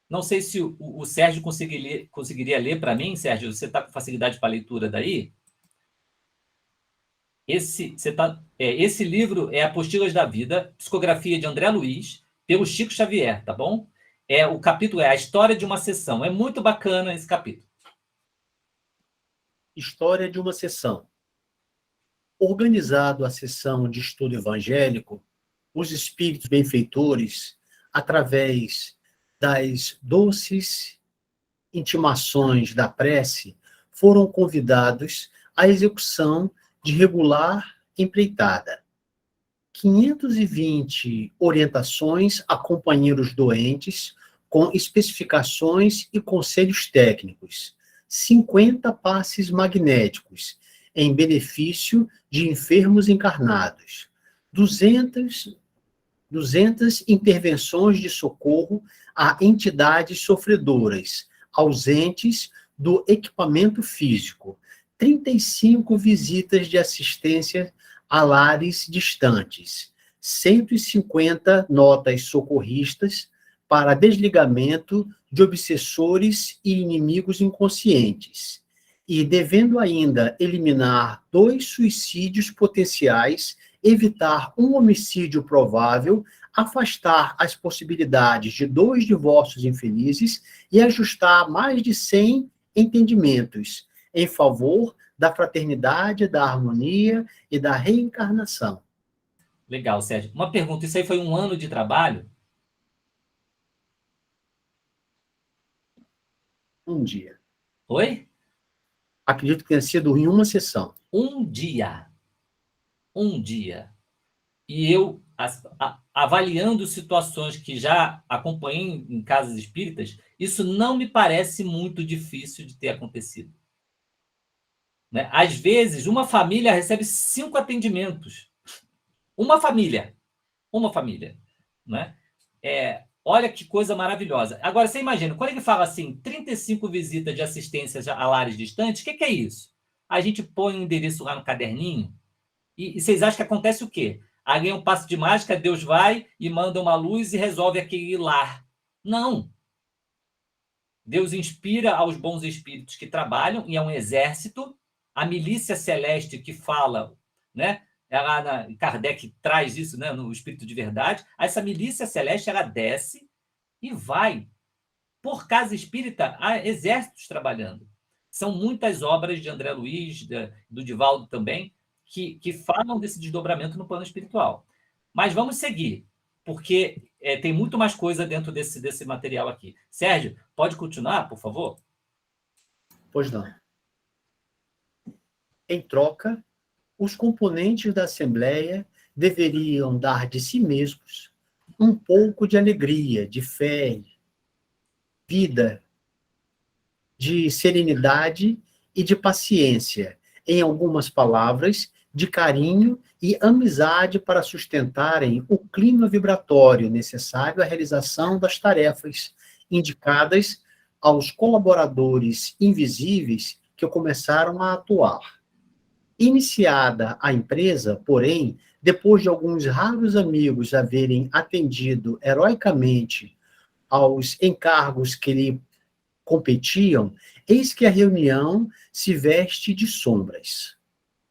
Não sei se o Sérgio conseguiria ler para mim, Sérgio. Você está com facilidade para a leitura daí? Esse livro é Apostilas da Vida, psicografia de André Luiz, pelo Chico Xavier, tá bom? O capítulo é A História de uma Sessão. É muito bacana esse capítulo.
História de uma Sessão. organizado a sessão de estudo evangélico, os espíritos benfeitores, através das doces intimações da prece, foram convidados à execução de regular empreitada. 520 orientações a companheiros doentes, com especificações e conselhos técnicos, 50 passes magnéticos em benefício de enfermos encarnados, 200 intervenções de socorro a entidades sofredoras, ausentes do equipamento físico, 35 visitas de assistência a lares distantes, 150 notas socorristas para desligamento de obsessores e inimigos inconscientes, e devendo ainda eliminar 2 suicídios potenciais, evitar um homicídio provável, afastar as possibilidades de 2 divórcios infelizes e ajustar mais de 100 entendimentos em favor da fraternidade, da harmonia e da reencarnação.
Legal, Sérgio. Uma pergunta, isso aí foi um ano de trabalho?
Um dia.
Oi?
Acredito que tenha sido em uma sessão.
Um dia. Um dia. E eu, avaliando situações que já acompanhei em casas espíritas, isso não me parece muito difícil de ter acontecido. Né? Às vezes, uma família recebe 5 atendimentos. Uma família. Né? Olha que coisa maravilhosa. Agora, você imagina, quando ele fala assim, 35 visitas de assistência a lares distantes, o que é isso? A gente põe um endereço lá no caderninho e vocês acham que acontece o quê? Alguém um passo de mágica, Deus vai e manda uma luz e resolve aquele lar. Não. Deus inspira aos bons espíritos que trabalham, e é um exército. A milícia celeste que fala, né? Kardec traz isso, né, no Espírito de Verdade. Essa milícia celeste, ela desce e vai. Por casa espírita, há exércitos trabalhando. São muitas obras de André Luiz, do Divaldo também, que falam desse desdobramento no plano espiritual. Mas vamos seguir, porque tem muito mais coisa dentro desse material aqui. Sérgio, pode continuar, por favor?
Pois não. Em troca, os componentes da Assembleia deveriam dar de si mesmos um pouco de alegria, de fé, vida, de serenidade e de paciência, em algumas palavras, de carinho e amizade para sustentarem o clima vibratório necessário à realização das tarefas indicadas aos colaboradores invisíveis que começaram a atuar. Iniciada a empresa, porém, depois de alguns raros amigos haverem atendido heroicamente aos encargos que lhe competiam, eis que a reunião se veste de sombras.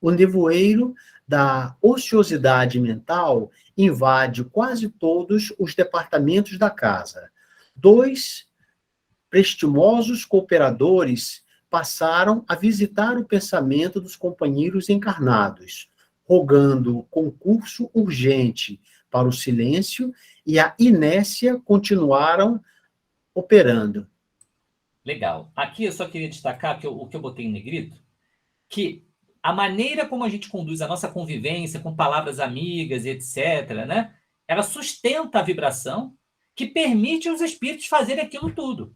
O nevoeiro da ociosidade mental invade quase todos os departamentos da casa. 2 prestimosos cooperadores passaram a visitar o pensamento dos companheiros encarnados, rogando concurso urgente para o silêncio, e a inércia continuaram operando.
Legal. Aqui eu só queria destacar o que eu botei em negrito, que a maneira como a gente conduz a nossa convivência com palavras amigas e etc., né, ela sustenta a vibração que permite aos espíritos fazerem aquilo tudo.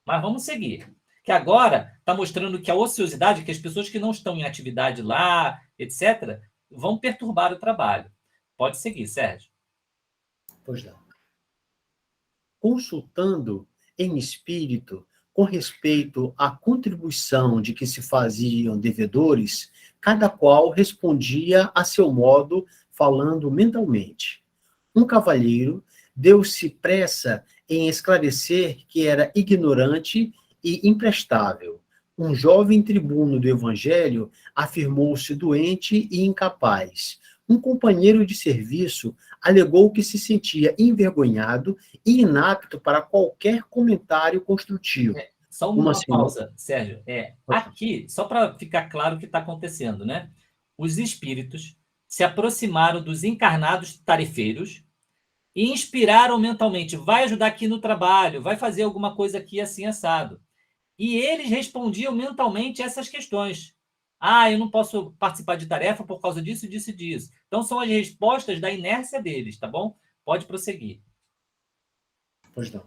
Mas vamos seguir. Que agora está mostrando que a ociosidade, que as pessoas que não estão em atividade lá, etc., vão perturbar o trabalho. Pode seguir, Sérgio.
Pois não. Consultando em espírito, com respeito à contribuição de que se faziam devedores, cada qual respondia a seu modo, falando mentalmente. Um cavalheiro deu-se pressa em esclarecer que era ignorante e imprestável. Um jovem tribuno do Evangelho afirmou-se doente e incapaz. Um companheiro de serviço alegou que se sentia envergonhado e inapto para qualquer comentário construtivo.
Só uma pausa, Sérgio. Aqui, só para ficar claro o que está acontecendo, né? os espíritos se aproximaram dos encarnados tarefeiros e inspiraram mentalmente, vai ajudar aqui no trabalho, vai fazer alguma coisa aqui assim, assado. E eles respondiam mentalmente essas questões. Ah, eu não posso participar de tarefa por causa disso, disso e disso. Então, são as respostas da inércia deles, tá bom? Pode prosseguir.
Pois não.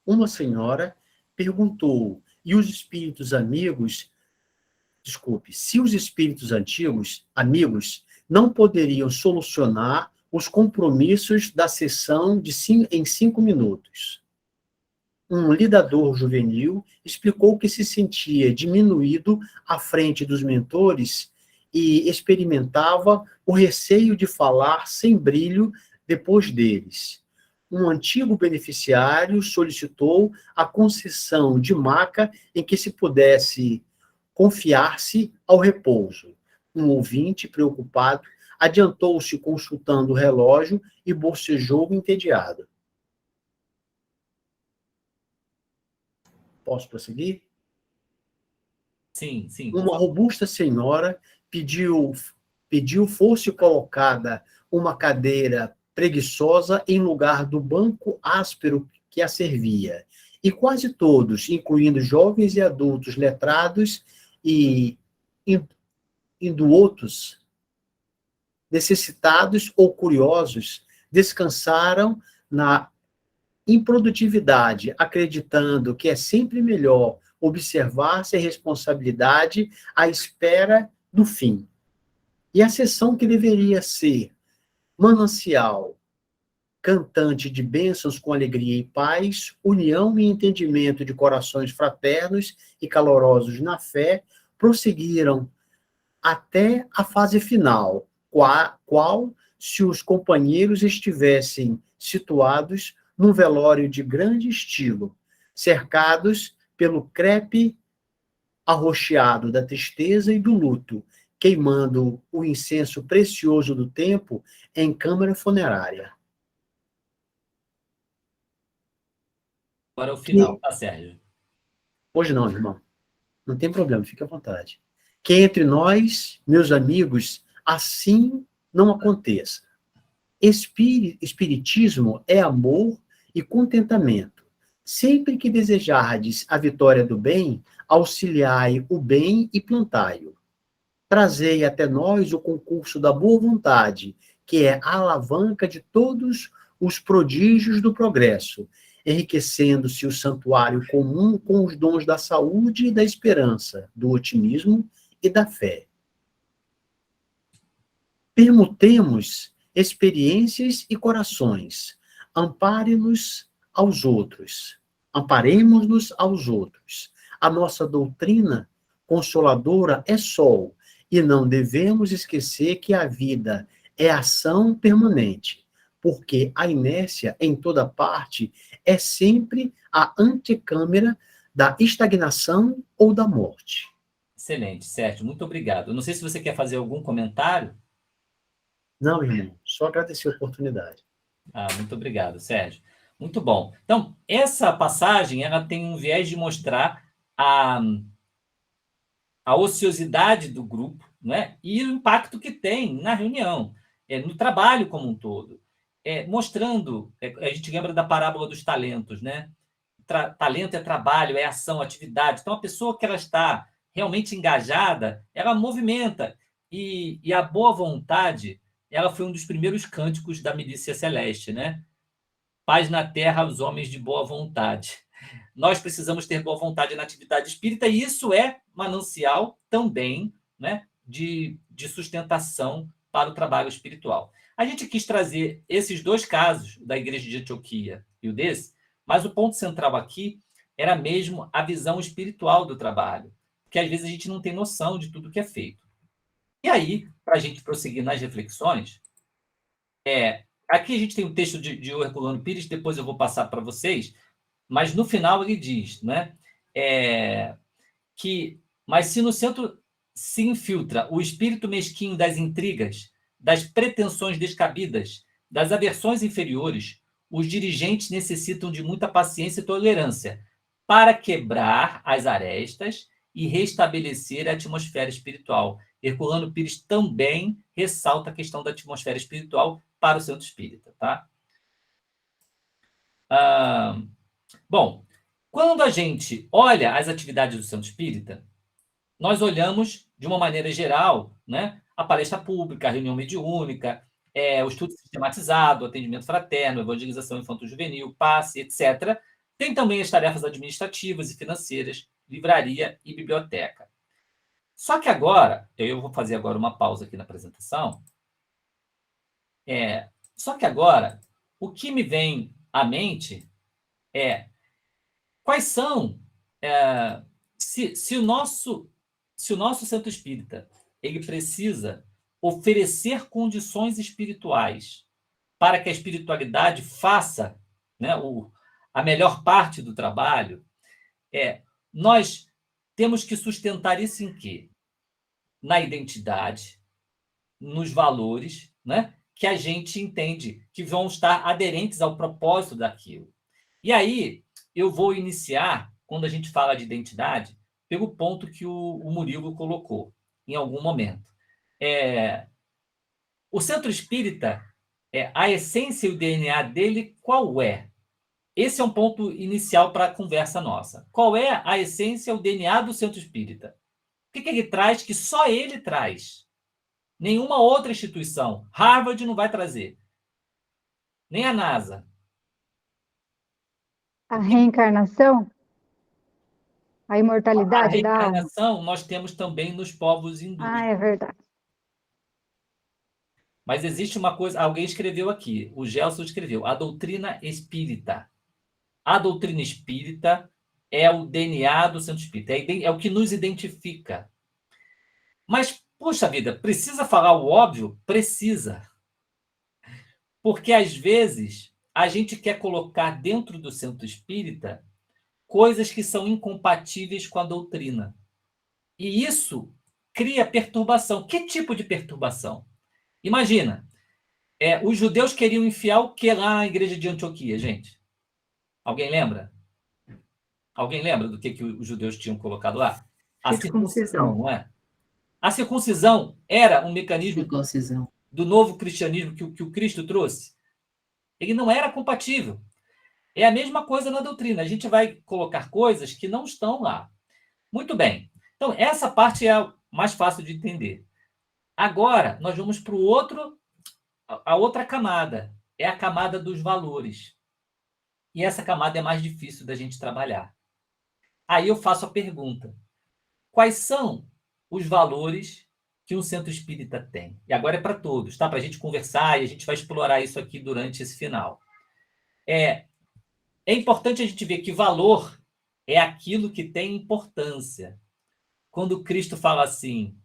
Uma senhora perguntou, e os espíritos amigos, desculpe, se os espíritos amigos, não poderiam solucionar os compromissos da sessão em 5 minutos. Um lidador juvenil explicou que se sentia diminuído à frente dos mentores e experimentava o receio de falar sem brilho depois deles. Um antigo beneficiário solicitou a concessão de maca em que se pudesse confiar-se ao repouso. Um ouvinte, preocupado, adiantou-se consultando o relógio e bocejou entediado. Posso prosseguir?
Sim, sim.
Uma robusta senhora pediu fosse colocada uma cadeira preguiçosa em lugar do banco áspero que a servia. E quase todos, incluindo jovens e adultos letrados e induotos, necessitados ou curiosos, descansaram na improdutividade, acreditando que é sempre melhor observar sem responsabilidade à espera do fim. E a sessão que deveria ser manancial, cantante de bênçãos com alegria e paz, união e entendimento de corações fraternos e calorosos na fé, prosseguiram até a fase final, qual se os companheiros estivessem situados num velório de grande estilo, cercados pelo crepe arroxeado da tristeza e do luto, queimando o incenso precioso do tempo em câmara funerária.
Agora é o final, tá, Sérgio?
Hoje não, irmão. Não tem problema, fique à vontade. Que entre nós, meus amigos, assim não aconteça. Espiritismo é amor e contentamento. Sempre que desejardes a vitória do bem, auxiliai o bem e plantai-o. Trazei até nós o concurso da boa vontade, que é a alavanca de todos os prodígios do progresso, enriquecendo-se o santuário comum com os dons da saúde e da esperança, do otimismo e da fé. Permutemos experiências e corações, amparemos-nos aos outros. A nossa doutrina consoladora é sol, e não devemos esquecer que a vida é ação permanente, porque a inércia em toda parte é sempre a antecâmara da estagnação ou da morte.
Excelente, Sérgio, muito obrigado. Eu não sei se você quer fazer algum comentário.
Não, irmão, só agradecer a oportunidade.
Muito obrigado, Sérgio. Muito bom. Então, essa passagem, ela tem um viés de mostrar a ociosidade do grupo, né? E o impacto que tem na reunião, no trabalho como um todo. Mostrando, a gente lembra da parábola dos talentos, né? Talento é trabalho, é ação, atividade. Então, a pessoa que ela está realmente engajada, ela movimenta. E a boa vontade, ela foi um dos primeiros cânticos da milícia celeste, né? Paz na terra aos homens de boa vontade. Nós precisamos ter boa vontade na atividade espírita, e isso é manancial também, né, de sustentação para o trabalho espiritual. A gente quis trazer esses dois casos, da Igreja de Antioquia e o desse, mas o ponto central aqui era mesmo a visão espiritual do trabalho, porque às vezes a gente não tem noção de tudo que é feito. E aí, para a gente prosseguir nas reflexões, aqui a gente tem um texto de Herculano Pires, depois eu vou passar para vocês, mas no final ele diz, né, mas se no centro se infiltra o espírito mesquinho das intrigas, das pretensões descabidas, das aversões inferiores, os dirigentes necessitam de muita paciência e tolerância para quebrar as arestas e restabelecer a atmosfera espiritual. Herculano Pires também ressalta a questão da atmosfera espiritual para o centro espírita, tá? Bom, quando a gente olha as atividades do centro espírita, nós olhamos de uma maneira geral, né? A palestra pública, a reunião mediúnica, o estudo sistematizado, o atendimento fraterno, evangelização infanto-juvenil, passe, etc. Tem também as tarefas administrativas e financeiras, livraria e biblioteca. Só que agora, eu vou fazer agora uma pausa aqui na apresentação. Só que agora, o que me vem à mente é quais são... se o nosso centro espírita ele precisa oferecer condições espirituais para que a espiritualidade faça, né, a melhor parte do trabalho, nós temos que sustentar isso em quê? Na identidade, nos valores, né, que a gente entende que vão estar aderentes ao propósito daquilo. E aí, eu vou iniciar, quando a gente fala de identidade, pelo ponto que o Murilo colocou em algum momento. O centro espírita, a essência e o DNA dele, qual é? Esse é um ponto inicial para a conversa nossa. Qual é a essência, o DNA do centro espírita? O que ele traz que só ele traz? Nenhuma outra instituição. Harvard não vai trazer. Nem a NASA.
A reencarnação? A imortalidade da alma?
A reencarnação nós temos também nos povos hindus.
É verdade.
Mas existe uma coisa, alguém escreveu aqui, o Gelson escreveu, a doutrina espírita. A doutrina espírita é o DNA do centro espírita, é o que nos identifica. Mas, puxa vida, precisa falar o óbvio? Precisa. Porque, às vezes, a gente quer colocar dentro do centro espírita coisas que são incompatíveis com a doutrina. E isso cria perturbação. Que tipo de perturbação? Imagina, os judeus queriam enfiar o que lá na igreja de Antioquia, gente? Alguém lembra? Alguém lembra do que os judeus tinham colocado lá? A circuncisão, não é? A circuncisão era um mecanismo do novo cristianismo que o Cristo trouxe. Ele não era compatível. É a mesma coisa na doutrina. A gente vai colocar coisas que não estão lá. Muito bem. Então, essa parte é a mais fácil de entender. Agora, nós vamos para a outra camada. É a camada dos valores. E essa camada é mais difícil da gente trabalhar. Aí eu faço a pergunta. Quais são os valores que um centro espírita tem? E agora é para todos, tá? Para a gente conversar e a gente vai explorar isso aqui durante esse final. É importante a gente ver que valor é aquilo que tem importância. Quando Cristo fala assim,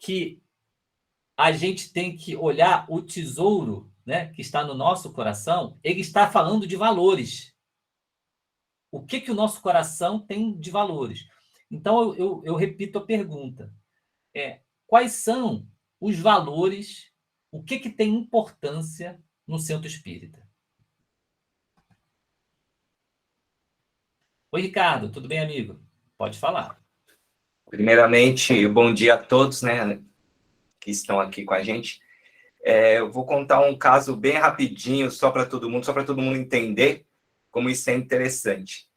que a gente tem que olhar o tesouro, né, que está no nosso coração, ele está falando de valores. O que o nosso coração tem de valores? Então, eu repito a pergunta. Quais são os valores, o que tem importância no centro espírita? Oi, Ricardo, tudo bem, amigo? Pode falar.
Primeiramente, bom dia a todos, né, que estão aqui com a gente. Eu vou contar um caso bem rapidinho, só para todo mundo entender como isso é interessante.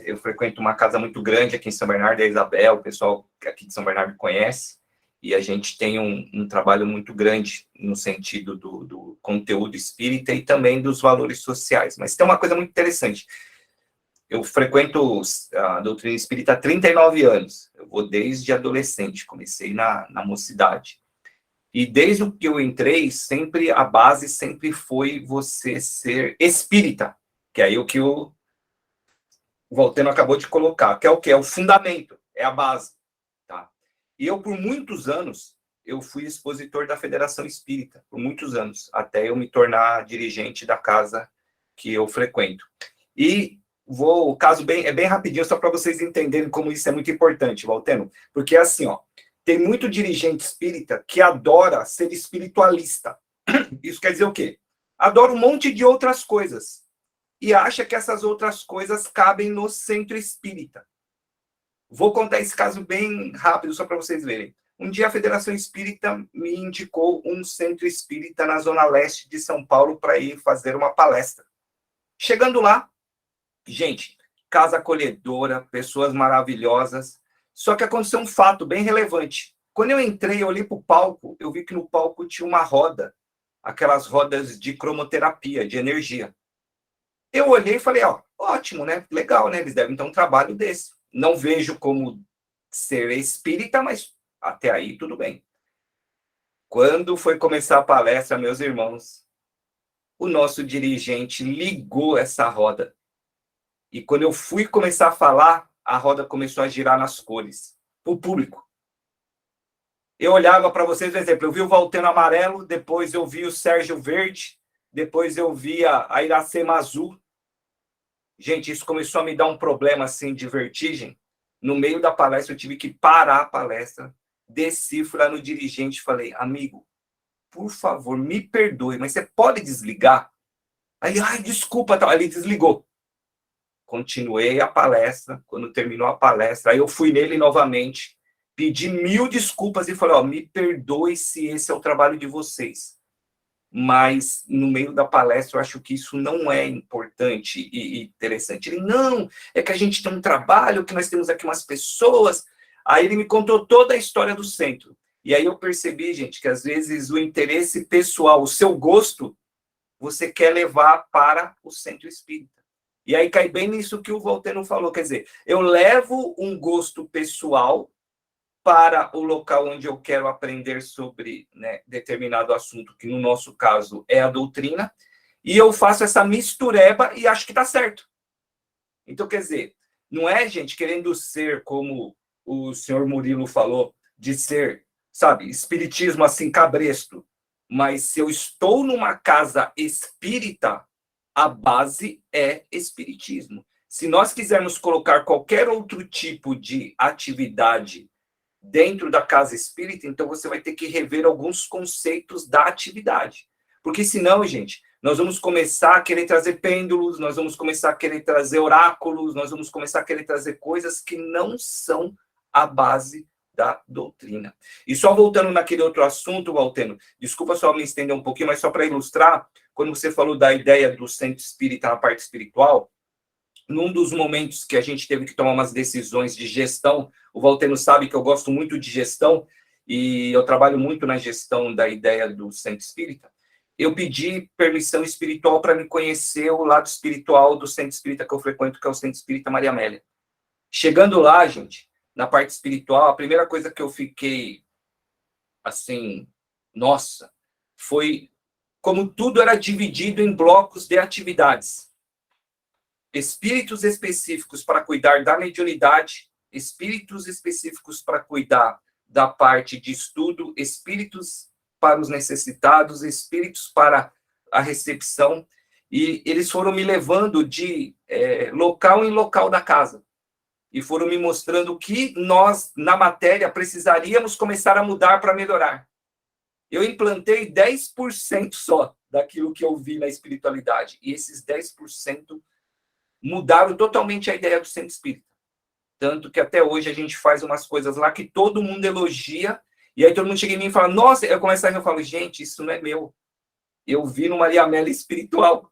Eu frequento uma casa muito grande aqui em São Bernardo, a Isabel, o pessoal aqui de São Bernardo conhece, e a gente tem um trabalho muito grande no sentido do conteúdo espírita e também dos valores sociais. Mas tem uma coisa muito interessante. Eu frequento a doutrina espírita há 39 anos. Eu vou desde adolescente, comecei na mocidade. E desde que eu entrei, a base sempre foi você ser espírita, que é aí o que o Valteno acabou de colocar, que é o quê? É o fundamento, é a base. Tá? E eu, por muitos anos, eu fui expositor da Federação Espírita, por muitos anos, até eu me tornar dirigente da casa que eu frequento. E o caso é bem rapidinho, só para vocês entenderem como isso é muito importante, Valteno, porque assim, tem muito dirigente espírita que adora ser espiritualista. Isso quer dizer o quê? Adora um monte de outras coisas e acha que essas outras coisas cabem no centro espírita. Vou contar esse caso bem rápido, só para vocês verem. Um dia a Federação Espírita me indicou um centro espírita na zona leste de São Paulo para ir fazer uma palestra. Chegando lá, gente, casa acolhedora, pessoas maravilhosas, só que aconteceu um fato bem relevante. Quando eu entrei, eu olhei para o palco, eu vi que no palco tinha uma roda, aquelas rodas de cromoterapia, de energia. Eu olhei e falei, ó, ótimo, né? Legal, né? Eles devem ter um trabalho desse. Não vejo como ser espírita, mas até aí tudo bem. Quando foi começar a palestra, meus irmãos, o nosso dirigente ligou essa roda. E quando eu fui começar a falar, a roda começou a girar nas cores, para o público. Eu olhava para vocês, por exemplo, eu vi o Valteno amarelo, depois eu vi o Sérgio verde, depois eu vi a Iracema azul. Gente, isso começou a me dar um problema assim de vertigem. No meio da palestra, eu tive que parar a palestra, desci, fui lá no dirigente e falei, amigo, por favor, me perdoe, mas você pode desligar? Aí, ai, desculpa, tal. Aí ele desligou. Continuei a palestra, quando terminou a palestra, aí eu fui nele novamente, pedi 1000 desculpas e falei, ó, me perdoe se esse é o trabalho de vocês. Mas no meio da palestra eu acho que isso não é importante e interessante. Ele, não, é que a gente tem um trabalho, que nós temos aqui umas pessoas. Aí ele me contou toda a história do centro. E aí eu percebi, gente, que às vezes o interesse pessoal, o seu gosto, você quer levar para o centro espírita. E aí cai bem nisso que o Valteno falou, quer dizer, eu levo um gosto pessoal para o local onde eu quero aprender sobre, né, determinado assunto, que no nosso caso é a doutrina, e eu faço essa mistureba e acho que está certo. Então, quer dizer, não é, gente, querendo ser, como o senhor Murilo falou, de ser, sabe, espiritismo assim, cabresto, mas se eu estou numa casa espírita, a base é espiritismo. Se nós quisermos colocar qualquer outro tipo de atividade dentro da casa espírita, então você vai ter que rever alguns conceitos da atividade. Porque senão, gente, nós vamos começar a querer trazer pêndulos, nós vamos começar a querer trazer oráculos, nós vamos começar a querer trazer coisas que não são a base da doutrina. E só voltando naquele outro assunto, Valteno, desculpa só me estender um pouquinho, mas só para ilustrar, quando você falou da ideia do centro espírita na parte espiritual, num dos momentos que a gente teve que tomar umas decisões de gestão, o Valteno sabe que eu gosto muito de gestão, e eu trabalho muito na gestão da ideia do centro espírita, eu pedi permissão espiritual para me conhecer o lado espiritual do centro espírita que eu frequento, que é o Centro Espírita Maria Amélia. Chegando lá, gente, na parte espiritual, a primeira coisa que eu fiquei, assim, nossa, foi como tudo era dividido em blocos de atividades. Espíritos específicos para cuidar da mediunidade, espíritos específicos para cuidar da parte de estudo, espíritos para os necessitados, espíritos para a recepção, e eles foram me levando de local em local da casa, e foram me mostrando o que nós, na matéria, precisaríamos começar a mudar para melhorar. Eu implantei 10% só daquilo que eu vi na espiritualidade, e esses 10% mudaram totalmente a ideia do centro espírita. Tanto que até hoje a gente faz umas coisas lá que todo mundo elogia, e aí todo mundo chega em mim e fala, nossa, eu começo a rir, eu falo, gente, isso não é meu. Eu vi no Maria Amélia espiritual,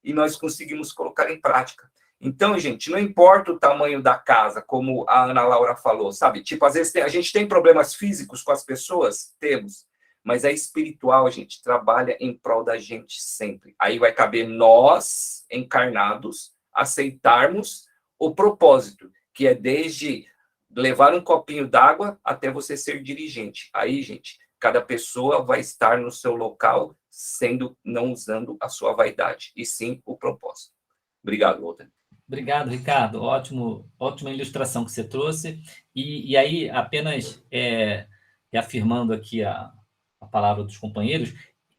e nós conseguimos colocar em prática. Então, gente, não importa o tamanho da casa, como a Ana Laura falou, sabe? Tipo, às vezes a gente tem problemas físicos com as pessoas, temos, mas a espiritual, a gente trabalha em prol da gente sempre. Aí vai caber nós, encarnados, aceitarmos o propósito, que é desde levar um copinho d'água até você ser dirigente. Aí, gente, cada pessoa vai estar no seu local, não usando a sua vaidade, e sim o propósito. Obrigado, Walter.
Obrigado, Ricardo. Ótima ilustração que você trouxe. E aí, apenas reafirmando aqui a palavra dos companheiros,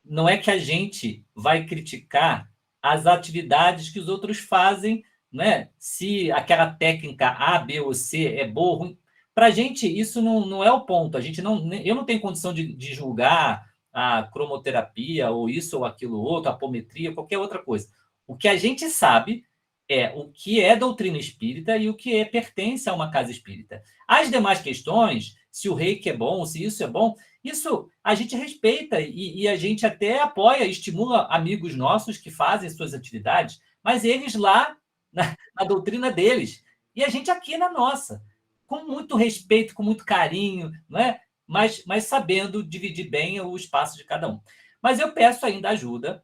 não é que a gente vai criticar as atividades que os outros fazem, né? Se aquela técnica A, B ou C é boa ou ruim. Para a gente, isso não é o ponto. Eu não tenho condição de julgar a cromoterapia, ou isso ou aquilo outro, a apometria, qualquer outra coisa. O que a gente sabe é o que é doutrina espírita e o que pertence a uma casa espírita. As demais questões, se o reiki é bom, se isso é bom, isso a gente respeita e a gente até apoia, estimula amigos nossos que fazem suas atividades, mas eles lá na doutrina deles e a gente aqui na nossa, com muito respeito, com muito carinho, não é? Mas sabendo dividir bem o espaço de cada um. Mas eu peço ainda ajuda.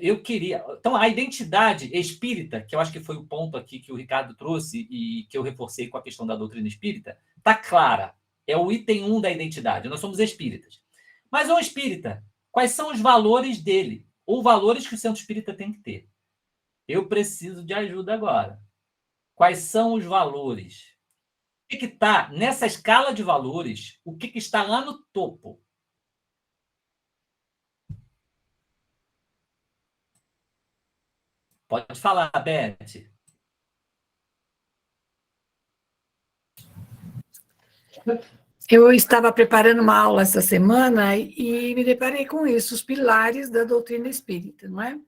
Eu queria... Então, a identidade espírita, que eu acho que foi o ponto aqui que o Ricardo trouxe e que eu reforcei com a questão da doutrina espírita, está clara. É o item 1 da identidade. Nós somos espíritas. Mas um espírita, quais são os valores dele? Ou valores que o centro espírita tem que ter? Eu preciso de ajuda agora. Quais são os valores? O que está nessa escala de valores? O que está lá no topo? Pode falar, Beth.
Eu estava preparando uma aula essa semana e me deparei com isso, os pilares da doutrina espírita, não é?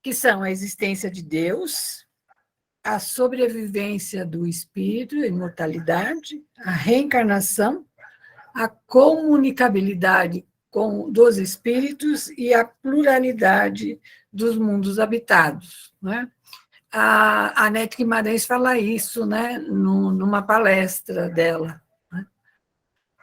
Que são a existência de Deus, a sobrevivência do espírito, a imortalidade, a reencarnação, a comunicabilidade dos espíritos e a pluralidade dos mundos habitados, não é? A Anete Guimarães fala isso, né, numa palestra dela. Né?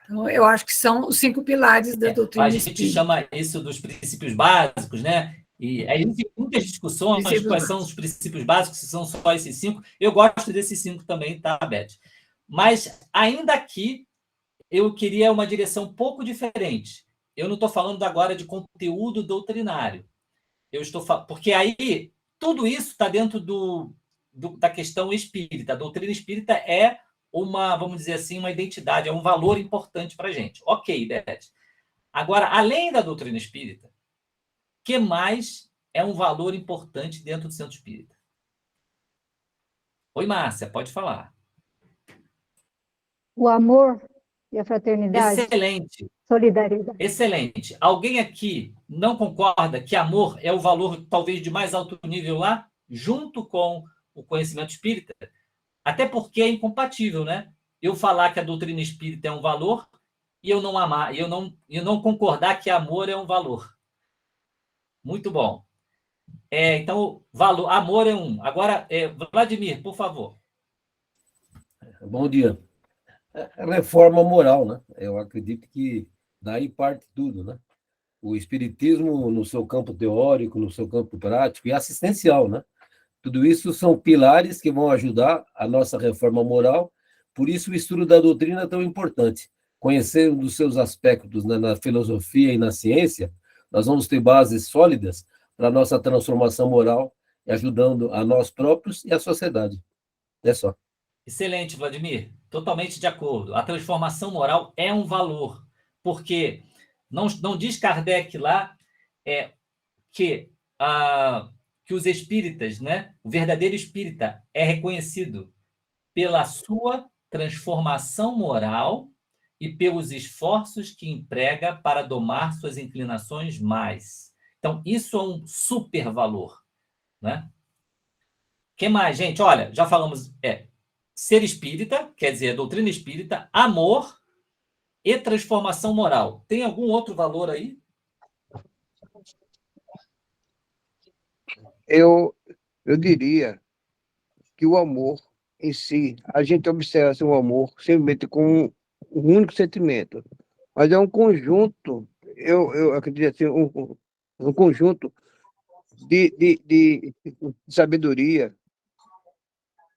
Então, eu acho que são os 5 pilares da doutrina espírita.
A gente chama isso dos princípios básicos, né? E aí tem muitas discussões quais são os princípios básicos, se são só esses 5. Eu gosto desses 5 também, tá, Beth? Mas, ainda aqui, eu queria uma direção um pouco diferente. Eu não estou falando agora de conteúdo doutrinário. Porque aí tudo isso está dentro da questão espírita. A doutrina espírita é uma, vamos dizer assim, uma identidade, é um valor importante para a gente. Ok, Beth. Agora, além da doutrina espírita, o que mais é um valor importante dentro do centro espírita? Oi, Márcia, pode falar.
O amor e a fraternidade.
Excelente.
Solidariedade.
Excelente. Alguém aqui não concorda que amor é o valor talvez de mais alto nível lá, junto com o conhecimento espírita? Até porque é incompatível, né? Eu falar que a doutrina espírita é um valor e eu não amar, e eu não concordar que amor é um valor. Muito bom. Então, amor é um. Agora, Vladimir, por favor.
Bom dia. A reforma moral, né? Eu acredito que daí parte tudo, né? O espiritismo no seu campo teórico, no seu campo prático e assistencial, né? Tudo isso são pilares que vão ajudar a nossa reforma moral, por isso o estudo da doutrina é tão importante. Conhecendo dos seus aspectos, né, na filosofia e na ciência, nós vamos ter bases sólidas para a nossa transformação moral, ajudando a nós próprios e a sociedade. É só.
Excelente, Vladimir. Totalmente de acordo. A transformação moral é um valor, porque não diz Kardec lá que os espíritas, né, o verdadeiro espírita é reconhecido pela sua transformação moral e pelos esforços que emprega para domar suas inclinações mais. Então, isso é um super valor, né? O que mais, gente? Olha, já falamos, ser espírita, quer dizer, doutrina espírita, amor e transformação moral. Tem algum outro valor aí?
Eu diria que o amor em si, a gente observa o amor simplesmente com um único sentimento, mas é um conjunto, eu acredito assim, um conjunto de sabedoria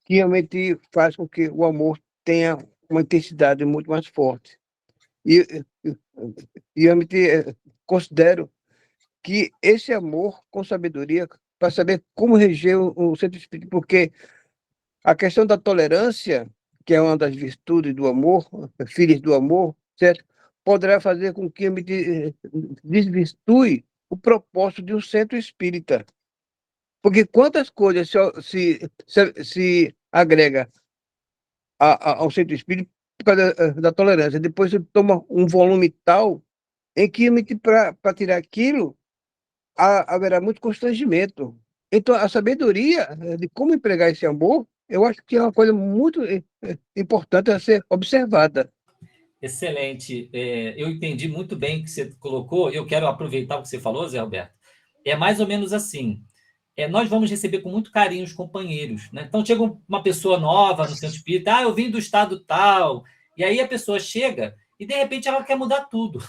que realmente faz com que o amor tenha uma intensidade muito mais forte. E realmente considero que esse amor com sabedoria, para saber como reger o centro espírita, porque a questão da tolerância, que é uma das virtudes do amor, filhos do amor, certo? Poderá fazer com que me desvirtue o propósito de um centro espírita. Porque quantas coisas se agrega ao centro espírita por causa da tolerância, depois você toma um volume tal em que para tirar aquilo haverá muito constrangimento. Então, a sabedoria de como empregar esse amor, eu acho que é uma coisa muito importante a ser observada.
Excelente. Eu entendi muito bem o que você colocou, e eu quero aproveitar o que você falou, Zé Roberto. É mais ou menos assim. Nós vamos receber com muito carinho os companheiros, né? Então, chega uma pessoa nova no centro espírita, eu vim do estado tal, e aí a pessoa chega e, de repente, ela quer mudar tudo.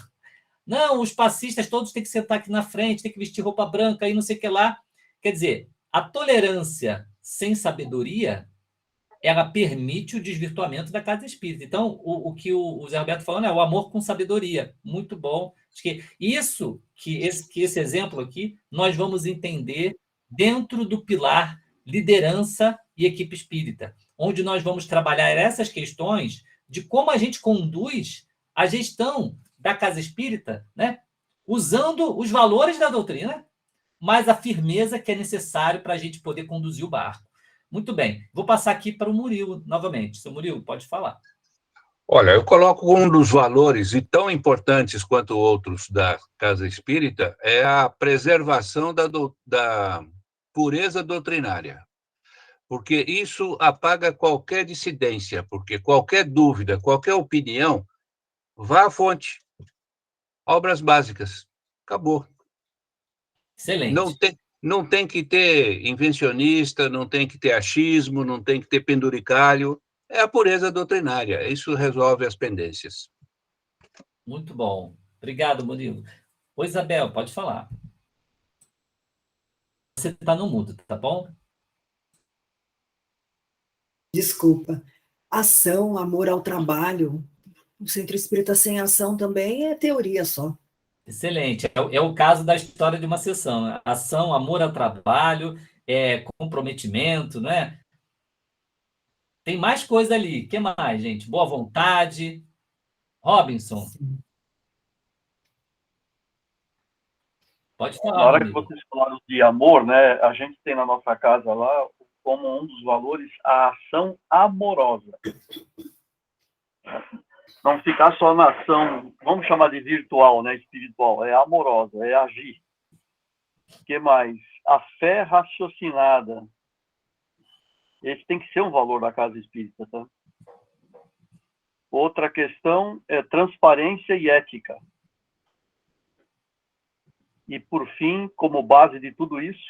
Não, os passistas todos têm que sentar aqui na frente, têm que vestir roupa branca e não sei o que lá. Quer dizer, a tolerância sem sabedoria, ela permite o desvirtuamento da casa espírita. Então, o que o Zé Roberto falando é o amor com sabedoria. Muito bom. Acho que isso, que esse exemplo aqui, nós vamos entender dentro do pilar liderança e equipe espírita, onde nós vamos trabalhar essas questões de como a gente conduz a gestão da casa espírita, né? Usando os valores da doutrina, mas a firmeza que é necessário para a gente poder conduzir o barco. Muito bem. Vou passar aqui para o Murilo novamente. Seu Murilo, pode falar.
Olha, eu coloco um dos valores, e tão importantes quanto outros da casa espírita, é a preservação da pureza doutrinária. Porque isso apaga qualquer dissidência, porque qualquer dúvida, qualquer opinião, vá à fonte. Obras básicas. Acabou.
Excelente.
Não tem que ter invencionista, não tem que ter achismo, não tem que ter penduricalho. É a pureza doutrinária. Isso resolve as pendências.
Muito bom. Obrigado, Murilo. Ô, Isabel, pode falar. Você está no mudo, tá bom?
Desculpa. Ação, amor ao trabalho. O centro espírita sem ação também é teoria só.
Excelente. É o caso da história de uma sessão. Ação, amor ao trabalho, comprometimento, não é? Tem mais coisa ali. O que mais, gente? Boa vontade. Robinson.
Sim.
Pode falar.
Na hora que
amigo.
vocês falaram de amor, né? A gente tem na nossa casa lá como um dos valores a ação amorosa. Não ficar só na ação, vamos chamar de virtual, né? Espiritual. É amorosa, é agir. O que mais? A fé raciocinada. Esse tem que ser um valor da casa espírita, tá? Outra questão é transparência e ética. E, por fim, como base de tudo isso,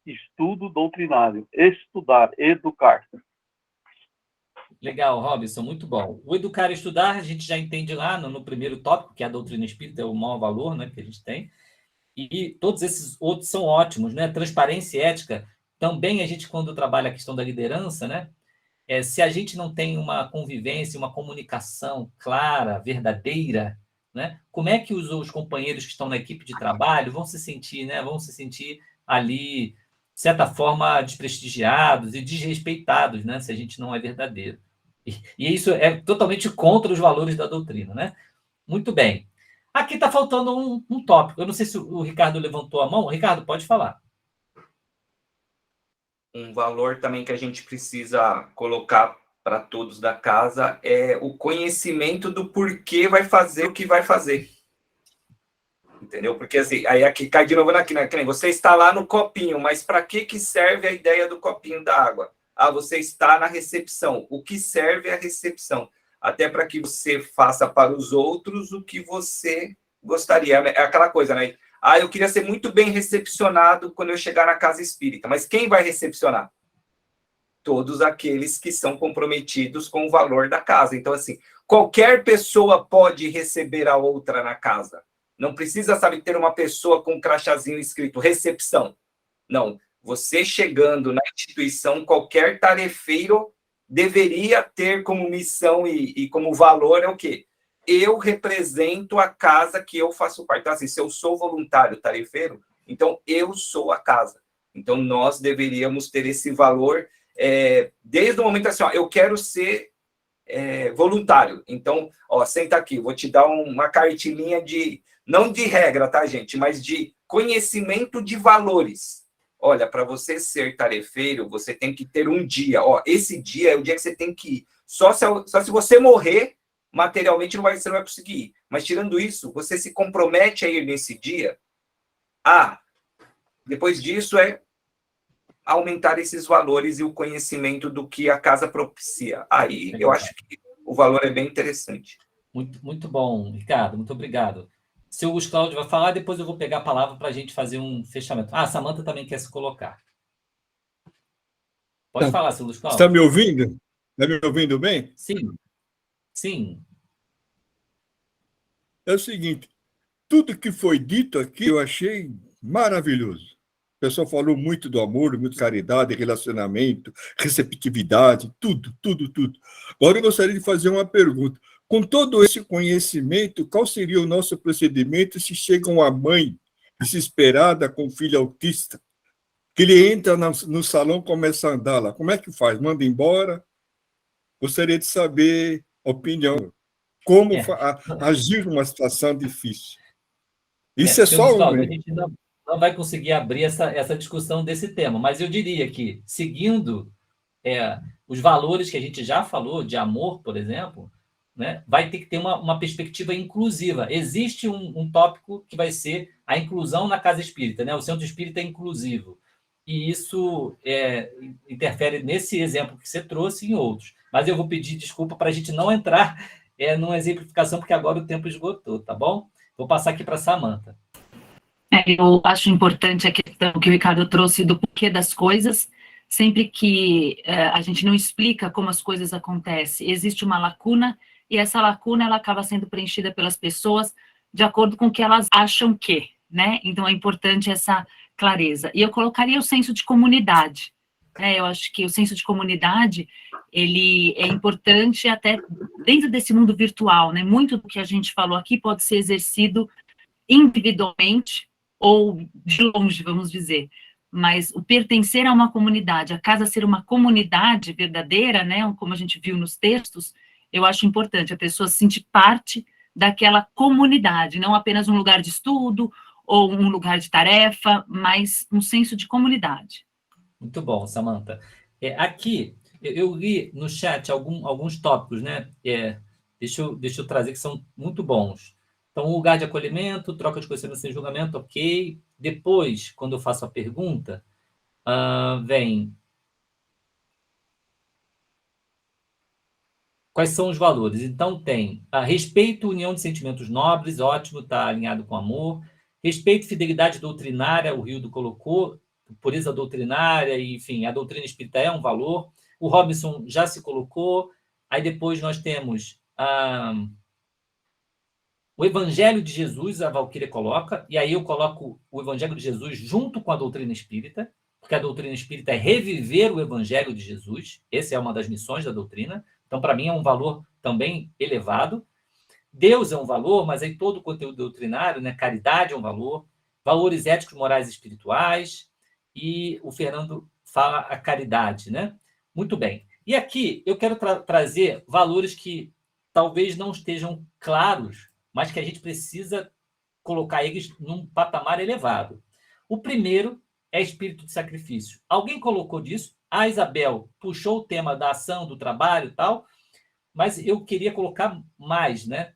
estudo doutrinário. Estudar, educar.
Legal, Robinson, muito bom. O educar e estudar, a gente já entende lá no primeiro tópico, que é a doutrina espírita, é o maior valor, né, que a gente tem. E todos esses outros são ótimos, né? Transparência e ética. Também a gente, quando trabalha a questão da liderança, né? Se a gente não tem uma convivência, uma comunicação clara, verdadeira, né? Como é que os companheiros que estão na equipe de trabalho vão se sentir, né? Vão se sentir ali, de certa forma, desprestigiados e desrespeitados, né? Se a gente não é verdadeiro. E isso é totalmente contra os valores da doutrina, né? Muito bem. Aqui está faltando um tópico. Eu não sei se o Ricardo levantou a mão. Ricardo, pode falar.
Um valor também que a gente precisa colocar para todos da casa é o conhecimento do porquê vai fazer o que vai fazer. Entendeu? Porque assim, aí aqui cai de novo aqui, né? Você está lá no copinho, mas para que serve a ideia do copinho da água? Você está na recepção. O que serve é a recepção? Até para que você faça para os outros o que você gostaria. É aquela coisa, né? Eu queria ser muito bem recepcionado quando eu chegar na casa espírita. Mas quem vai recepcionar? Todos aqueles que são comprometidos com o valor da casa. Então, assim, qualquer pessoa pode receber a outra na casa. Não precisa, ter uma pessoa com um crachazinho escrito recepção. Não. Você chegando na instituição, qualquer tarefeiro deveria ter como missão e como valor é o quê? Eu represento a casa que eu faço parte. Então, assim, se eu sou voluntário tarefeiro, então eu sou a casa. Então, nós deveríamos ter esse valor desde o momento assim, eu quero ser voluntário. Então, senta aqui, vou te dar uma cartilinha não de regra, tá, gente? Mas de conhecimento de valores. Olha, para você ser tarefeiro, você tem que ter um dia. Esse dia é o dia que você tem que ir. Só se você morrer, materialmente você não vai conseguir ir. Mas, tirando isso, você se compromete a ir nesse dia. Depois disso aumentar esses valores e o conhecimento do que a casa propicia. Aí eu acho que o valor é bem interessante.
Muito bom, Ricardo, muito obrigado. Se o Luiz Cláudio vai falar, depois eu vou pegar a palavra para a gente fazer um fechamento. Ah, a Samanta também quer se colocar. Pode falar, seu Luiz Cláudio.
Está me ouvindo? Está me ouvindo bem?
Sim, sim.
É o seguinte, tudo que foi dito aqui eu achei maravilhoso. O pessoal falou muito do amor, muito caridade, relacionamento, receptividade, tudo, tudo, tudo. Agora eu gostaria de fazer uma pergunta. Com todo esse conhecimento, qual seria o nosso procedimento se chega uma mãe desesperada com um filho autista, que ele entra no salão e começa a andar lá? Como é que faz? Manda embora? Gostaria de saber a opinião. Como agir numa situação difícil. Isso é só um.
A gente não vai conseguir abrir essa discussão desse tema, mas eu diria que, seguindo os valores que a gente já falou, de amor, por exemplo, né, vai ter que ter uma perspectiva inclusiva. Existe um tópico que vai ser a inclusão na casa espírita, né? O centro espírita é inclusivo. E isso interfere nesse exemplo que você trouxe e em outros. Mas eu vou pedir desculpa para a gente não entrar numa exemplificação, porque agora o tempo esgotou, tá bom? Vou passar aqui para a Samanta.
Eu acho importante a questão que o Ricardo trouxe do porquê das coisas. Sempre que a gente não explica como as coisas acontecem, existe uma lacuna, e essa lacuna ela acaba sendo preenchida pelas pessoas de acordo com o que elas acham que, né? Então é importante essa clareza. E eu colocaria o senso de comunidade. Eu acho que o senso de comunidade, ele é importante até dentro desse mundo virtual, né? Muito do que a gente falou aqui pode ser exercido individualmente ou de longe, vamos dizer. Mas o pertencer a uma comunidade, a casa ser uma comunidade verdadeira, né? Como a gente viu nos textos, eu acho importante a pessoa se sentir parte daquela comunidade, não apenas um lugar de estudo ou um lugar de tarefa, mas um senso de comunidade.
Muito bom, Samanta. Aqui, eu li no chat alguns tópicos, né? Deixa eu trazer, que são muito bons. Então, um lugar de acolhimento, troca de conhecimento sem julgamento, ok. Depois, quando eu faço a pergunta, vem... Quais são os valores? Então, tem respeito, união de sentimentos nobres, ótimo, está alinhado com amor. Respeito, fidelidade doutrinária, o Rildo colocou, pureza doutrinária, e, enfim, a doutrina espírita é um valor. O Robinson já se colocou. Aí depois nós temos o Evangelho de Jesus, a Valquíria coloca, e aí eu coloco o Evangelho de Jesus junto com a doutrina espírita, porque a doutrina espírita é reviver o Evangelho de Jesus. Essa é uma das missões da doutrina. Então, para mim, é um valor também elevado. Deus é um valor, mas aí todo o conteúdo doutrinário, né? Caridade é um valor, valores éticos, morais e espirituais, e o Fernando fala a caridade, né? Muito bem. E aqui eu quero trazer valores que talvez não estejam claros, mas que a gente precisa colocar eles num patamar elevado. O primeiro é espírito de sacrifício. Alguém colocou disso? A Isabel puxou o tema da ação, do trabalho e tal, mas eu queria colocar mais, né?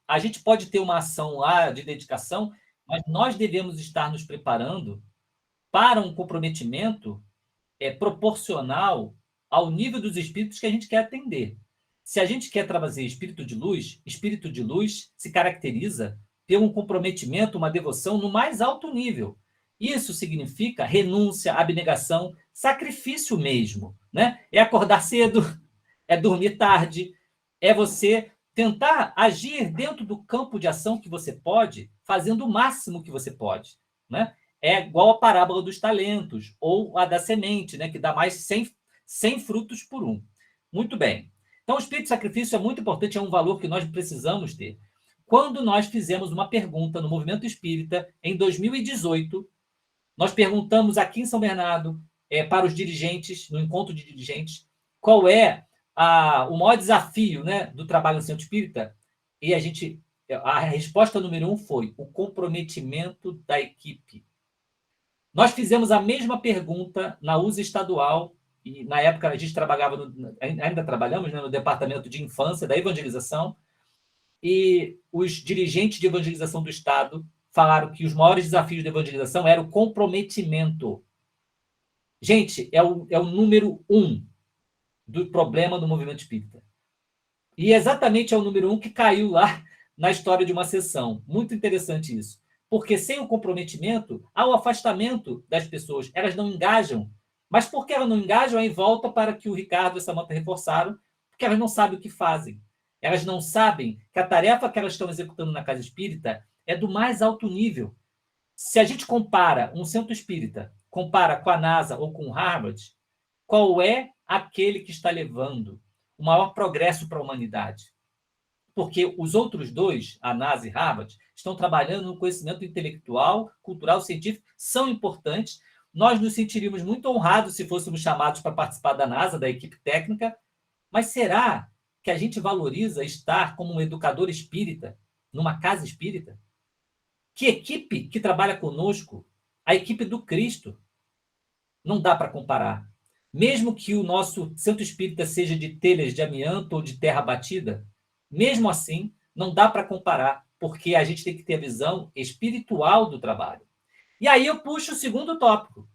A gente pode ter uma ação lá de dedicação, mas nós devemos estar nos preparando para um comprometimento proporcional ao nível dos espíritos que a gente quer atender. Se a gente quer trazer espírito de luz se caracteriza por um comprometimento, uma devoção no mais alto nível. Isso significa renúncia, abnegação, sacrifício mesmo, né? É acordar cedo, é dormir tarde, é você tentar agir dentro do campo de ação que você pode, fazendo o máximo que você pode, né? É igual a parábola dos talentos, ou a da semente, né? Que dá mais 100 frutos por um. Muito bem. Então, o espírito de sacrifício é muito importante, é um valor que nós precisamos ter. Quando nós fizemos uma pergunta no Movimento Espírita, em 2018, nós perguntamos aqui em São Bernardo, para os dirigentes, no encontro de dirigentes, qual é o maior desafio, né, do trabalho no Centro Espírita, e a resposta número 1 foi o comprometimento da equipe. Nós fizemos a mesma pergunta na USA estadual, e na época a gente trabalhava, ainda trabalhamos, né, no departamento de infância da evangelização, e os dirigentes de evangelização do Estado falaram que os maiores desafios da evangelização era o comprometimento. Gente, é o número 1 do problema do movimento espírita. E exatamente é o número 1 que caiu lá na história de uma sessão. Muito interessante isso. Porque sem o comprometimento, há o afastamento das pessoas. Elas não engajam. Mas por que elas não engajam? Aí volta para que o Ricardo e a Samanta reforçaram, porque elas não sabem o que fazem. Elas não sabem que a tarefa que elas estão executando na casa espírita é do mais alto nível. Se a gente compara um centro espírita, compara com a NASA ou com o Harvard, qual é aquele que está levando o maior progresso para a humanidade? Porque os outros dois, a NASA e Harvard, estão trabalhando no conhecimento intelectual, cultural, científico, são importantes. Nós nos sentiríamos muito honrados se fôssemos chamados para participar da NASA, da equipe técnica, mas será que a gente valoriza estar como um educador espírita numa casa espírita? Que equipe que trabalha conosco? A equipe do Cristo. Não dá para comparar. Mesmo que o nosso centro espírita seja de telhas de amianto ou de terra batida, mesmo assim, não dá para comparar, porque a gente tem que ter a visão espiritual do trabalho. E aí eu puxo o segundo tópico,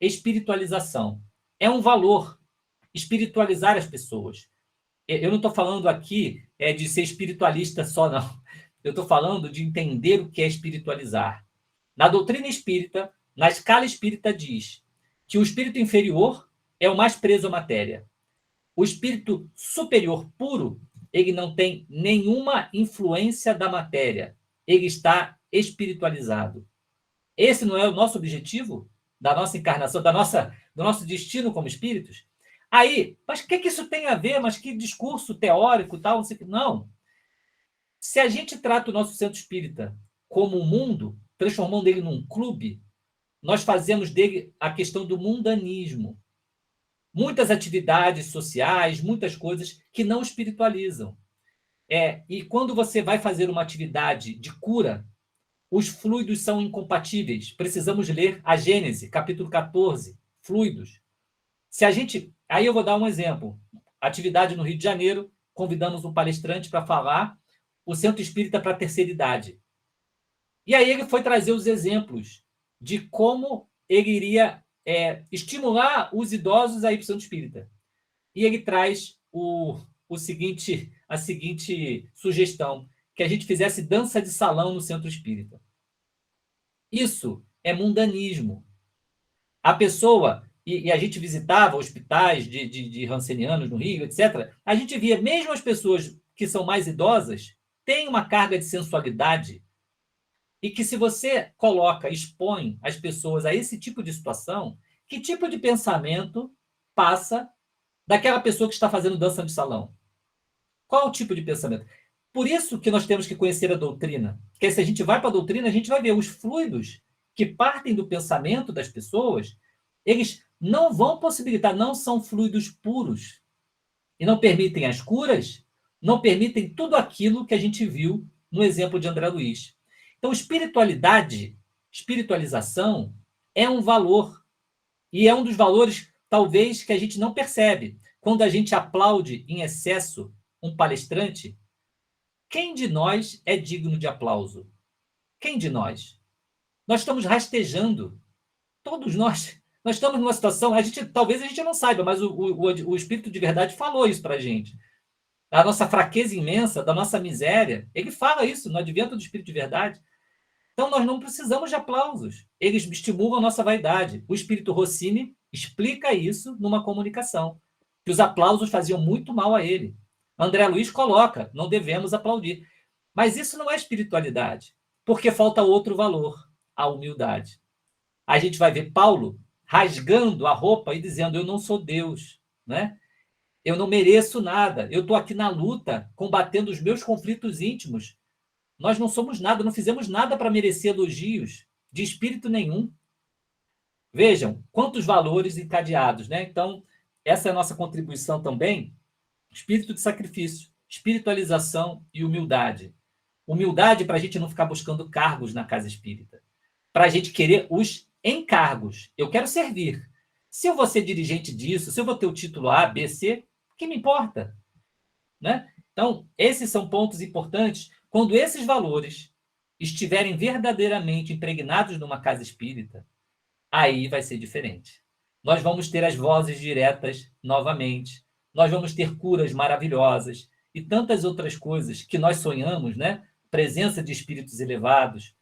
espiritualização. É um valor, espiritualizar as pessoas. Eu não estou falando aqui de ser espiritualista só, não. Eu estou falando de entender o que é espiritualizar. Na doutrina espírita, na escala espírita diz que o espírito inferior é o mais preso à matéria. O espírito superior puro, ele não tem nenhuma influência da matéria. Ele está espiritualizado. Esse não é o nosso objetivo da nossa encarnação, do nosso destino como espíritos? Aí, mas o que isso tem a ver? Mas que discurso teórico tal? Não. Se a gente trata o nosso centro espírita como um mundo, transformando ele num clube, nós fazemos dele a questão do mundanismo. Muitas atividades sociais, muitas coisas que não espiritualizam. E quando você vai fazer uma atividade de cura, os fluidos são incompatíveis. Precisamos ler a Gênese, capítulo 14, fluidos. Se a gente... Aí eu vou dar um exemplo. Atividade no Rio de Janeiro, convidamos um palestrante para falar o Centro Espírita para a Terceira Idade. E aí ele foi trazer os exemplos de como ele iria estimular os idosos a ir para o Centro Espírita. E ele traz a seguinte sugestão, que a gente fizesse dança de salão no Centro Espírita. Isso é mundanismo. A pessoa... E a gente visitava hospitais de rancenianos no Rio, etc. A gente via, mesmo as pessoas que são mais idosas, têm uma carga de sensualidade e que se você expõe as pessoas a esse tipo de situação, que tipo de pensamento passa daquela pessoa que está fazendo dança de salão? Qual o tipo de pensamento? Por isso que nós temos que conhecer a doutrina. Porque se a gente vai para a doutrina, a gente vai ver os fluidos que partem do pensamento das pessoas, eles não vão possibilitar, não são fluidos puros. E não permitem as curas, não permitem tudo aquilo que a gente viu no exemplo de André Luiz. Então, espiritualização é um valor. E é um dos valores, talvez, que a gente não percebe. Quando a gente aplaude em excesso um palestrante, quem de nós é digno de aplauso? Quem de nós? Nós estamos rastejando. Todos nós. Nós estamos numa situação, talvez a gente não saiba, mas o Espírito de Verdade falou isso para a gente. A nossa fraqueza imensa, da nossa miséria, ele fala isso no Advento do Espírito de Verdade. Então, nós não precisamos de aplausos. Eles estimulam a nossa vaidade. O Espírito Rossini explica isso numa comunicação, que os aplausos faziam muito mal a ele. André Luiz coloca, não devemos aplaudir. Mas isso não é espiritualidade, porque falta outro valor, a humildade. A gente vai ver Paulo rasgando a roupa e dizendo, eu não sou Deus, né? Eu não mereço nada, eu estou aqui na luta, combatendo os meus conflitos íntimos. Nós não somos nada, não fizemos nada para merecer elogios de espírito nenhum. Vejam, quantos valores encadeados, né? Então, essa é a nossa contribuição também, espírito de sacrifício, espiritualização e humildade. Humildade para a gente não ficar buscando cargos na casa espírita, para a gente querer os encargos. Eu quero servir. Se eu vou ser dirigente disso, se eu vou ter o título A, B, C, o que me importa? Né? Então, esses são pontos importantes. Quando esses valores estiverem verdadeiramente impregnados numa casa espírita, aí vai ser diferente. nós vamos ter as vozes diretas novamente, nós vamos ter curas maravilhosas e tantas outras coisas que nós sonhamos, né? Presença de espíritos elevados,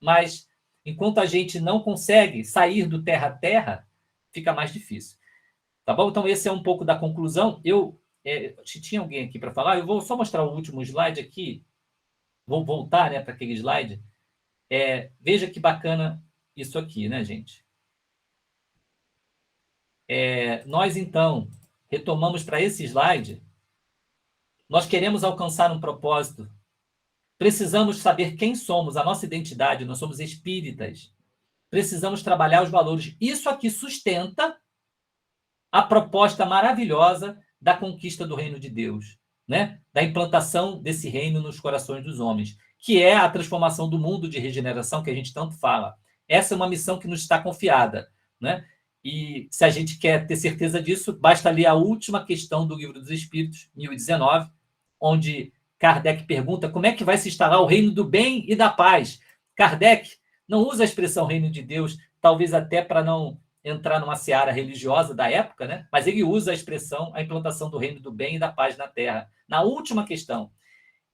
mas enquanto a gente não consegue sair do terra a terra, fica mais difícil. Tá bom? Então, esse é um pouco da conclusão. Se tinha alguém aqui para falar, eu vou só mostrar o último slide aqui. Vou voltar, né, para aquele slide. Veja que bacana isso aqui, né, gente? Nós, então, retomamos para esse slide. Nós queremos alcançar um propósito. Precisamos saber quem somos, a nossa identidade. Nós somos espíritas. Precisamos trabalhar os valores. Isso aqui sustenta a proposta maravilhosa da conquista do reino de Deus, né? Da implantação desse reino nos corações dos homens, que é a transformação do mundo de regeneração que a gente tanto fala. Essa é uma missão que nos está confiada, né? E se a gente quer ter certeza disso, basta ler a última questão do Livro dos Espíritos, 1019, onde Kardec pergunta como é que vai se instalar o reino do bem e da paz. Kardec não usa a expressão reino de Deus, talvez até para não entrar numa seara religiosa da época, né? Mas ele usa a expressão, a implantação do reino do bem e da paz na Terra, na última questão.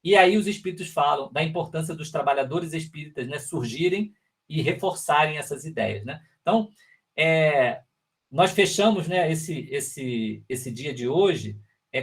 E aí os espíritos falam da importância dos trabalhadores espíritas, né, surgirem e reforçarem essas ideias, né? Então, nós fechamos, né, esse dia de hoje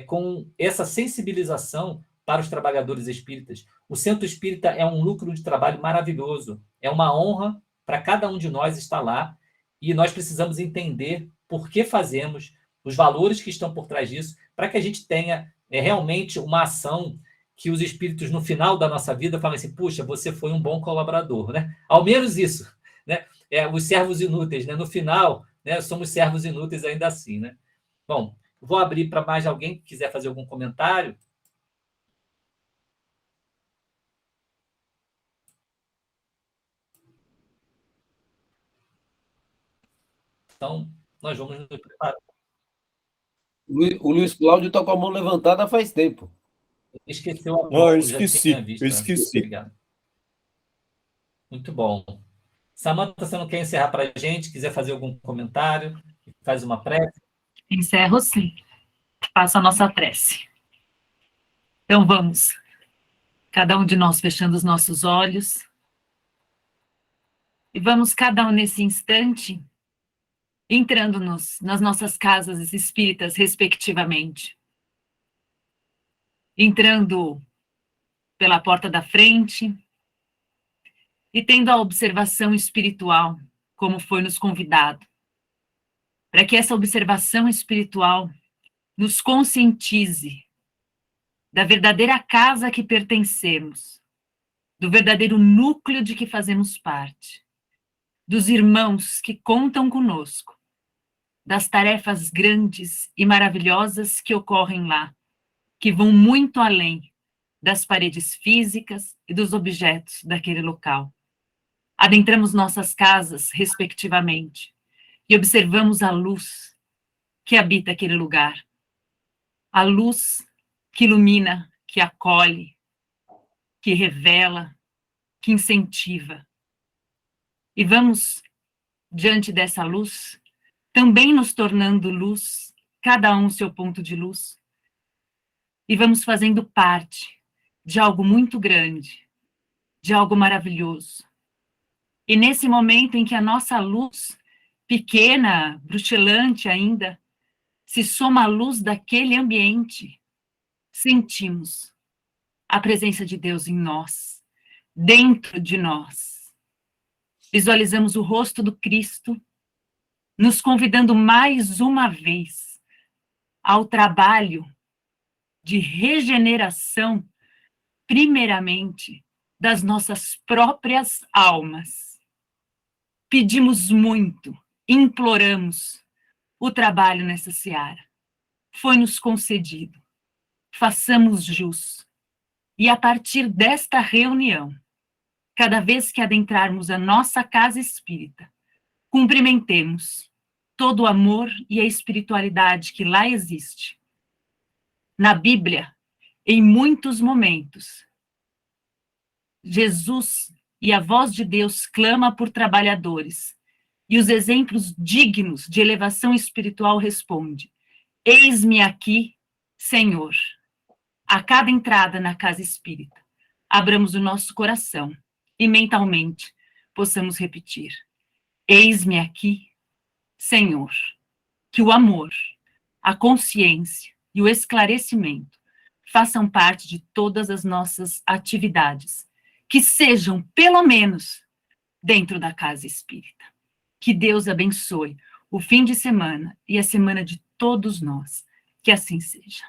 com essa sensibilização para os trabalhadores espíritas. O Centro Espírita é um núcleo de trabalho maravilhoso, é uma honra para cada um de nós estar lá, e nós precisamos entender por que fazemos, os valores que estão por trás disso, para que a gente tenha realmente uma ação que os espíritos, no final da nossa vida, falem assim, puxa, você foi um bom colaborador, né? Ao menos isso, né? Os servos inúteis, né? No final, né, somos servos inúteis ainda assim, né? Bom, vou abrir para mais alguém que quiser fazer algum comentário. Então, nós vamos nos preparar.
O Luiz Cláudio está com a mão levantada faz tempo.
Esqueceu a mão.
Não, eu esqueci. Eu esqueci.
Obrigado. Muito bom. Samanta, você não quer encerrar para a gente? Quiser fazer algum comentário? Faz uma prece?
Encerro, sim. Faça a nossa prece. Então, vamos. Cada um de nós fechando os nossos olhos. E vamos, cada um nesse instante, entrando nas nossas casas espíritas, respectivamente. Entrando pela porta da frente e tendo a observação espiritual, como foi nos convidado, para que essa observação espiritual nos conscientize da verdadeira casa a que pertencemos, do verdadeiro núcleo de que fazemos parte, dos irmãos que contam conosco, das tarefas grandes e maravilhosas que ocorrem lá, que vão muito além das paredes físicas e dos objetos daquele local. Adentramos nossas casas, respectivamente, e observamos a luz que habita aquele lugar. A luz que ilumina, que acolhe, que revela, que incentiva. E vamos, diante dessa luz, também nos tornando luz, cada um seu ponto de luz, e vamos fazendo parte de algo muito grande, de algo maravilhoso. E nesse momento em que a nossa luz, pequena, bruxelante ainda, se soma à luz daquele ambiente, sentimos a presença de Deus em nós, dentro de nós. Visualizamos o rosto do Cristo, nos convidando mais uma vez ao trabalho de regeneração, primeiramente, das nossas próprias almas. Pedimos muito, imploramos o trabalho nessa seara. Foi-nos concedido. Façamos jus. E a partir desta reunião, cada vez que adentrarmos a nossa casa espírita, cumprimentemos todo o amor e a espiritualidade que lá existe. Na Bíblia, em muitos momentos, Jesus e a voz de Deus clama por trabalhadores, e os exemplos dignos de elevação espiritual responde: eis-me aqui, Senhor. A cada entrada na casa espírita, abramos o nosso coração e mentalmente possamos repetir: eis-me aqui, Senhor. Que o amor, a consciência e o esclarecimento façam parte de todas as nossas atividades, que sejam, pelo menos, dentro da casa espírita. Que Deus abençoe o fim de semana e a semana de todos nós. Que assim seja.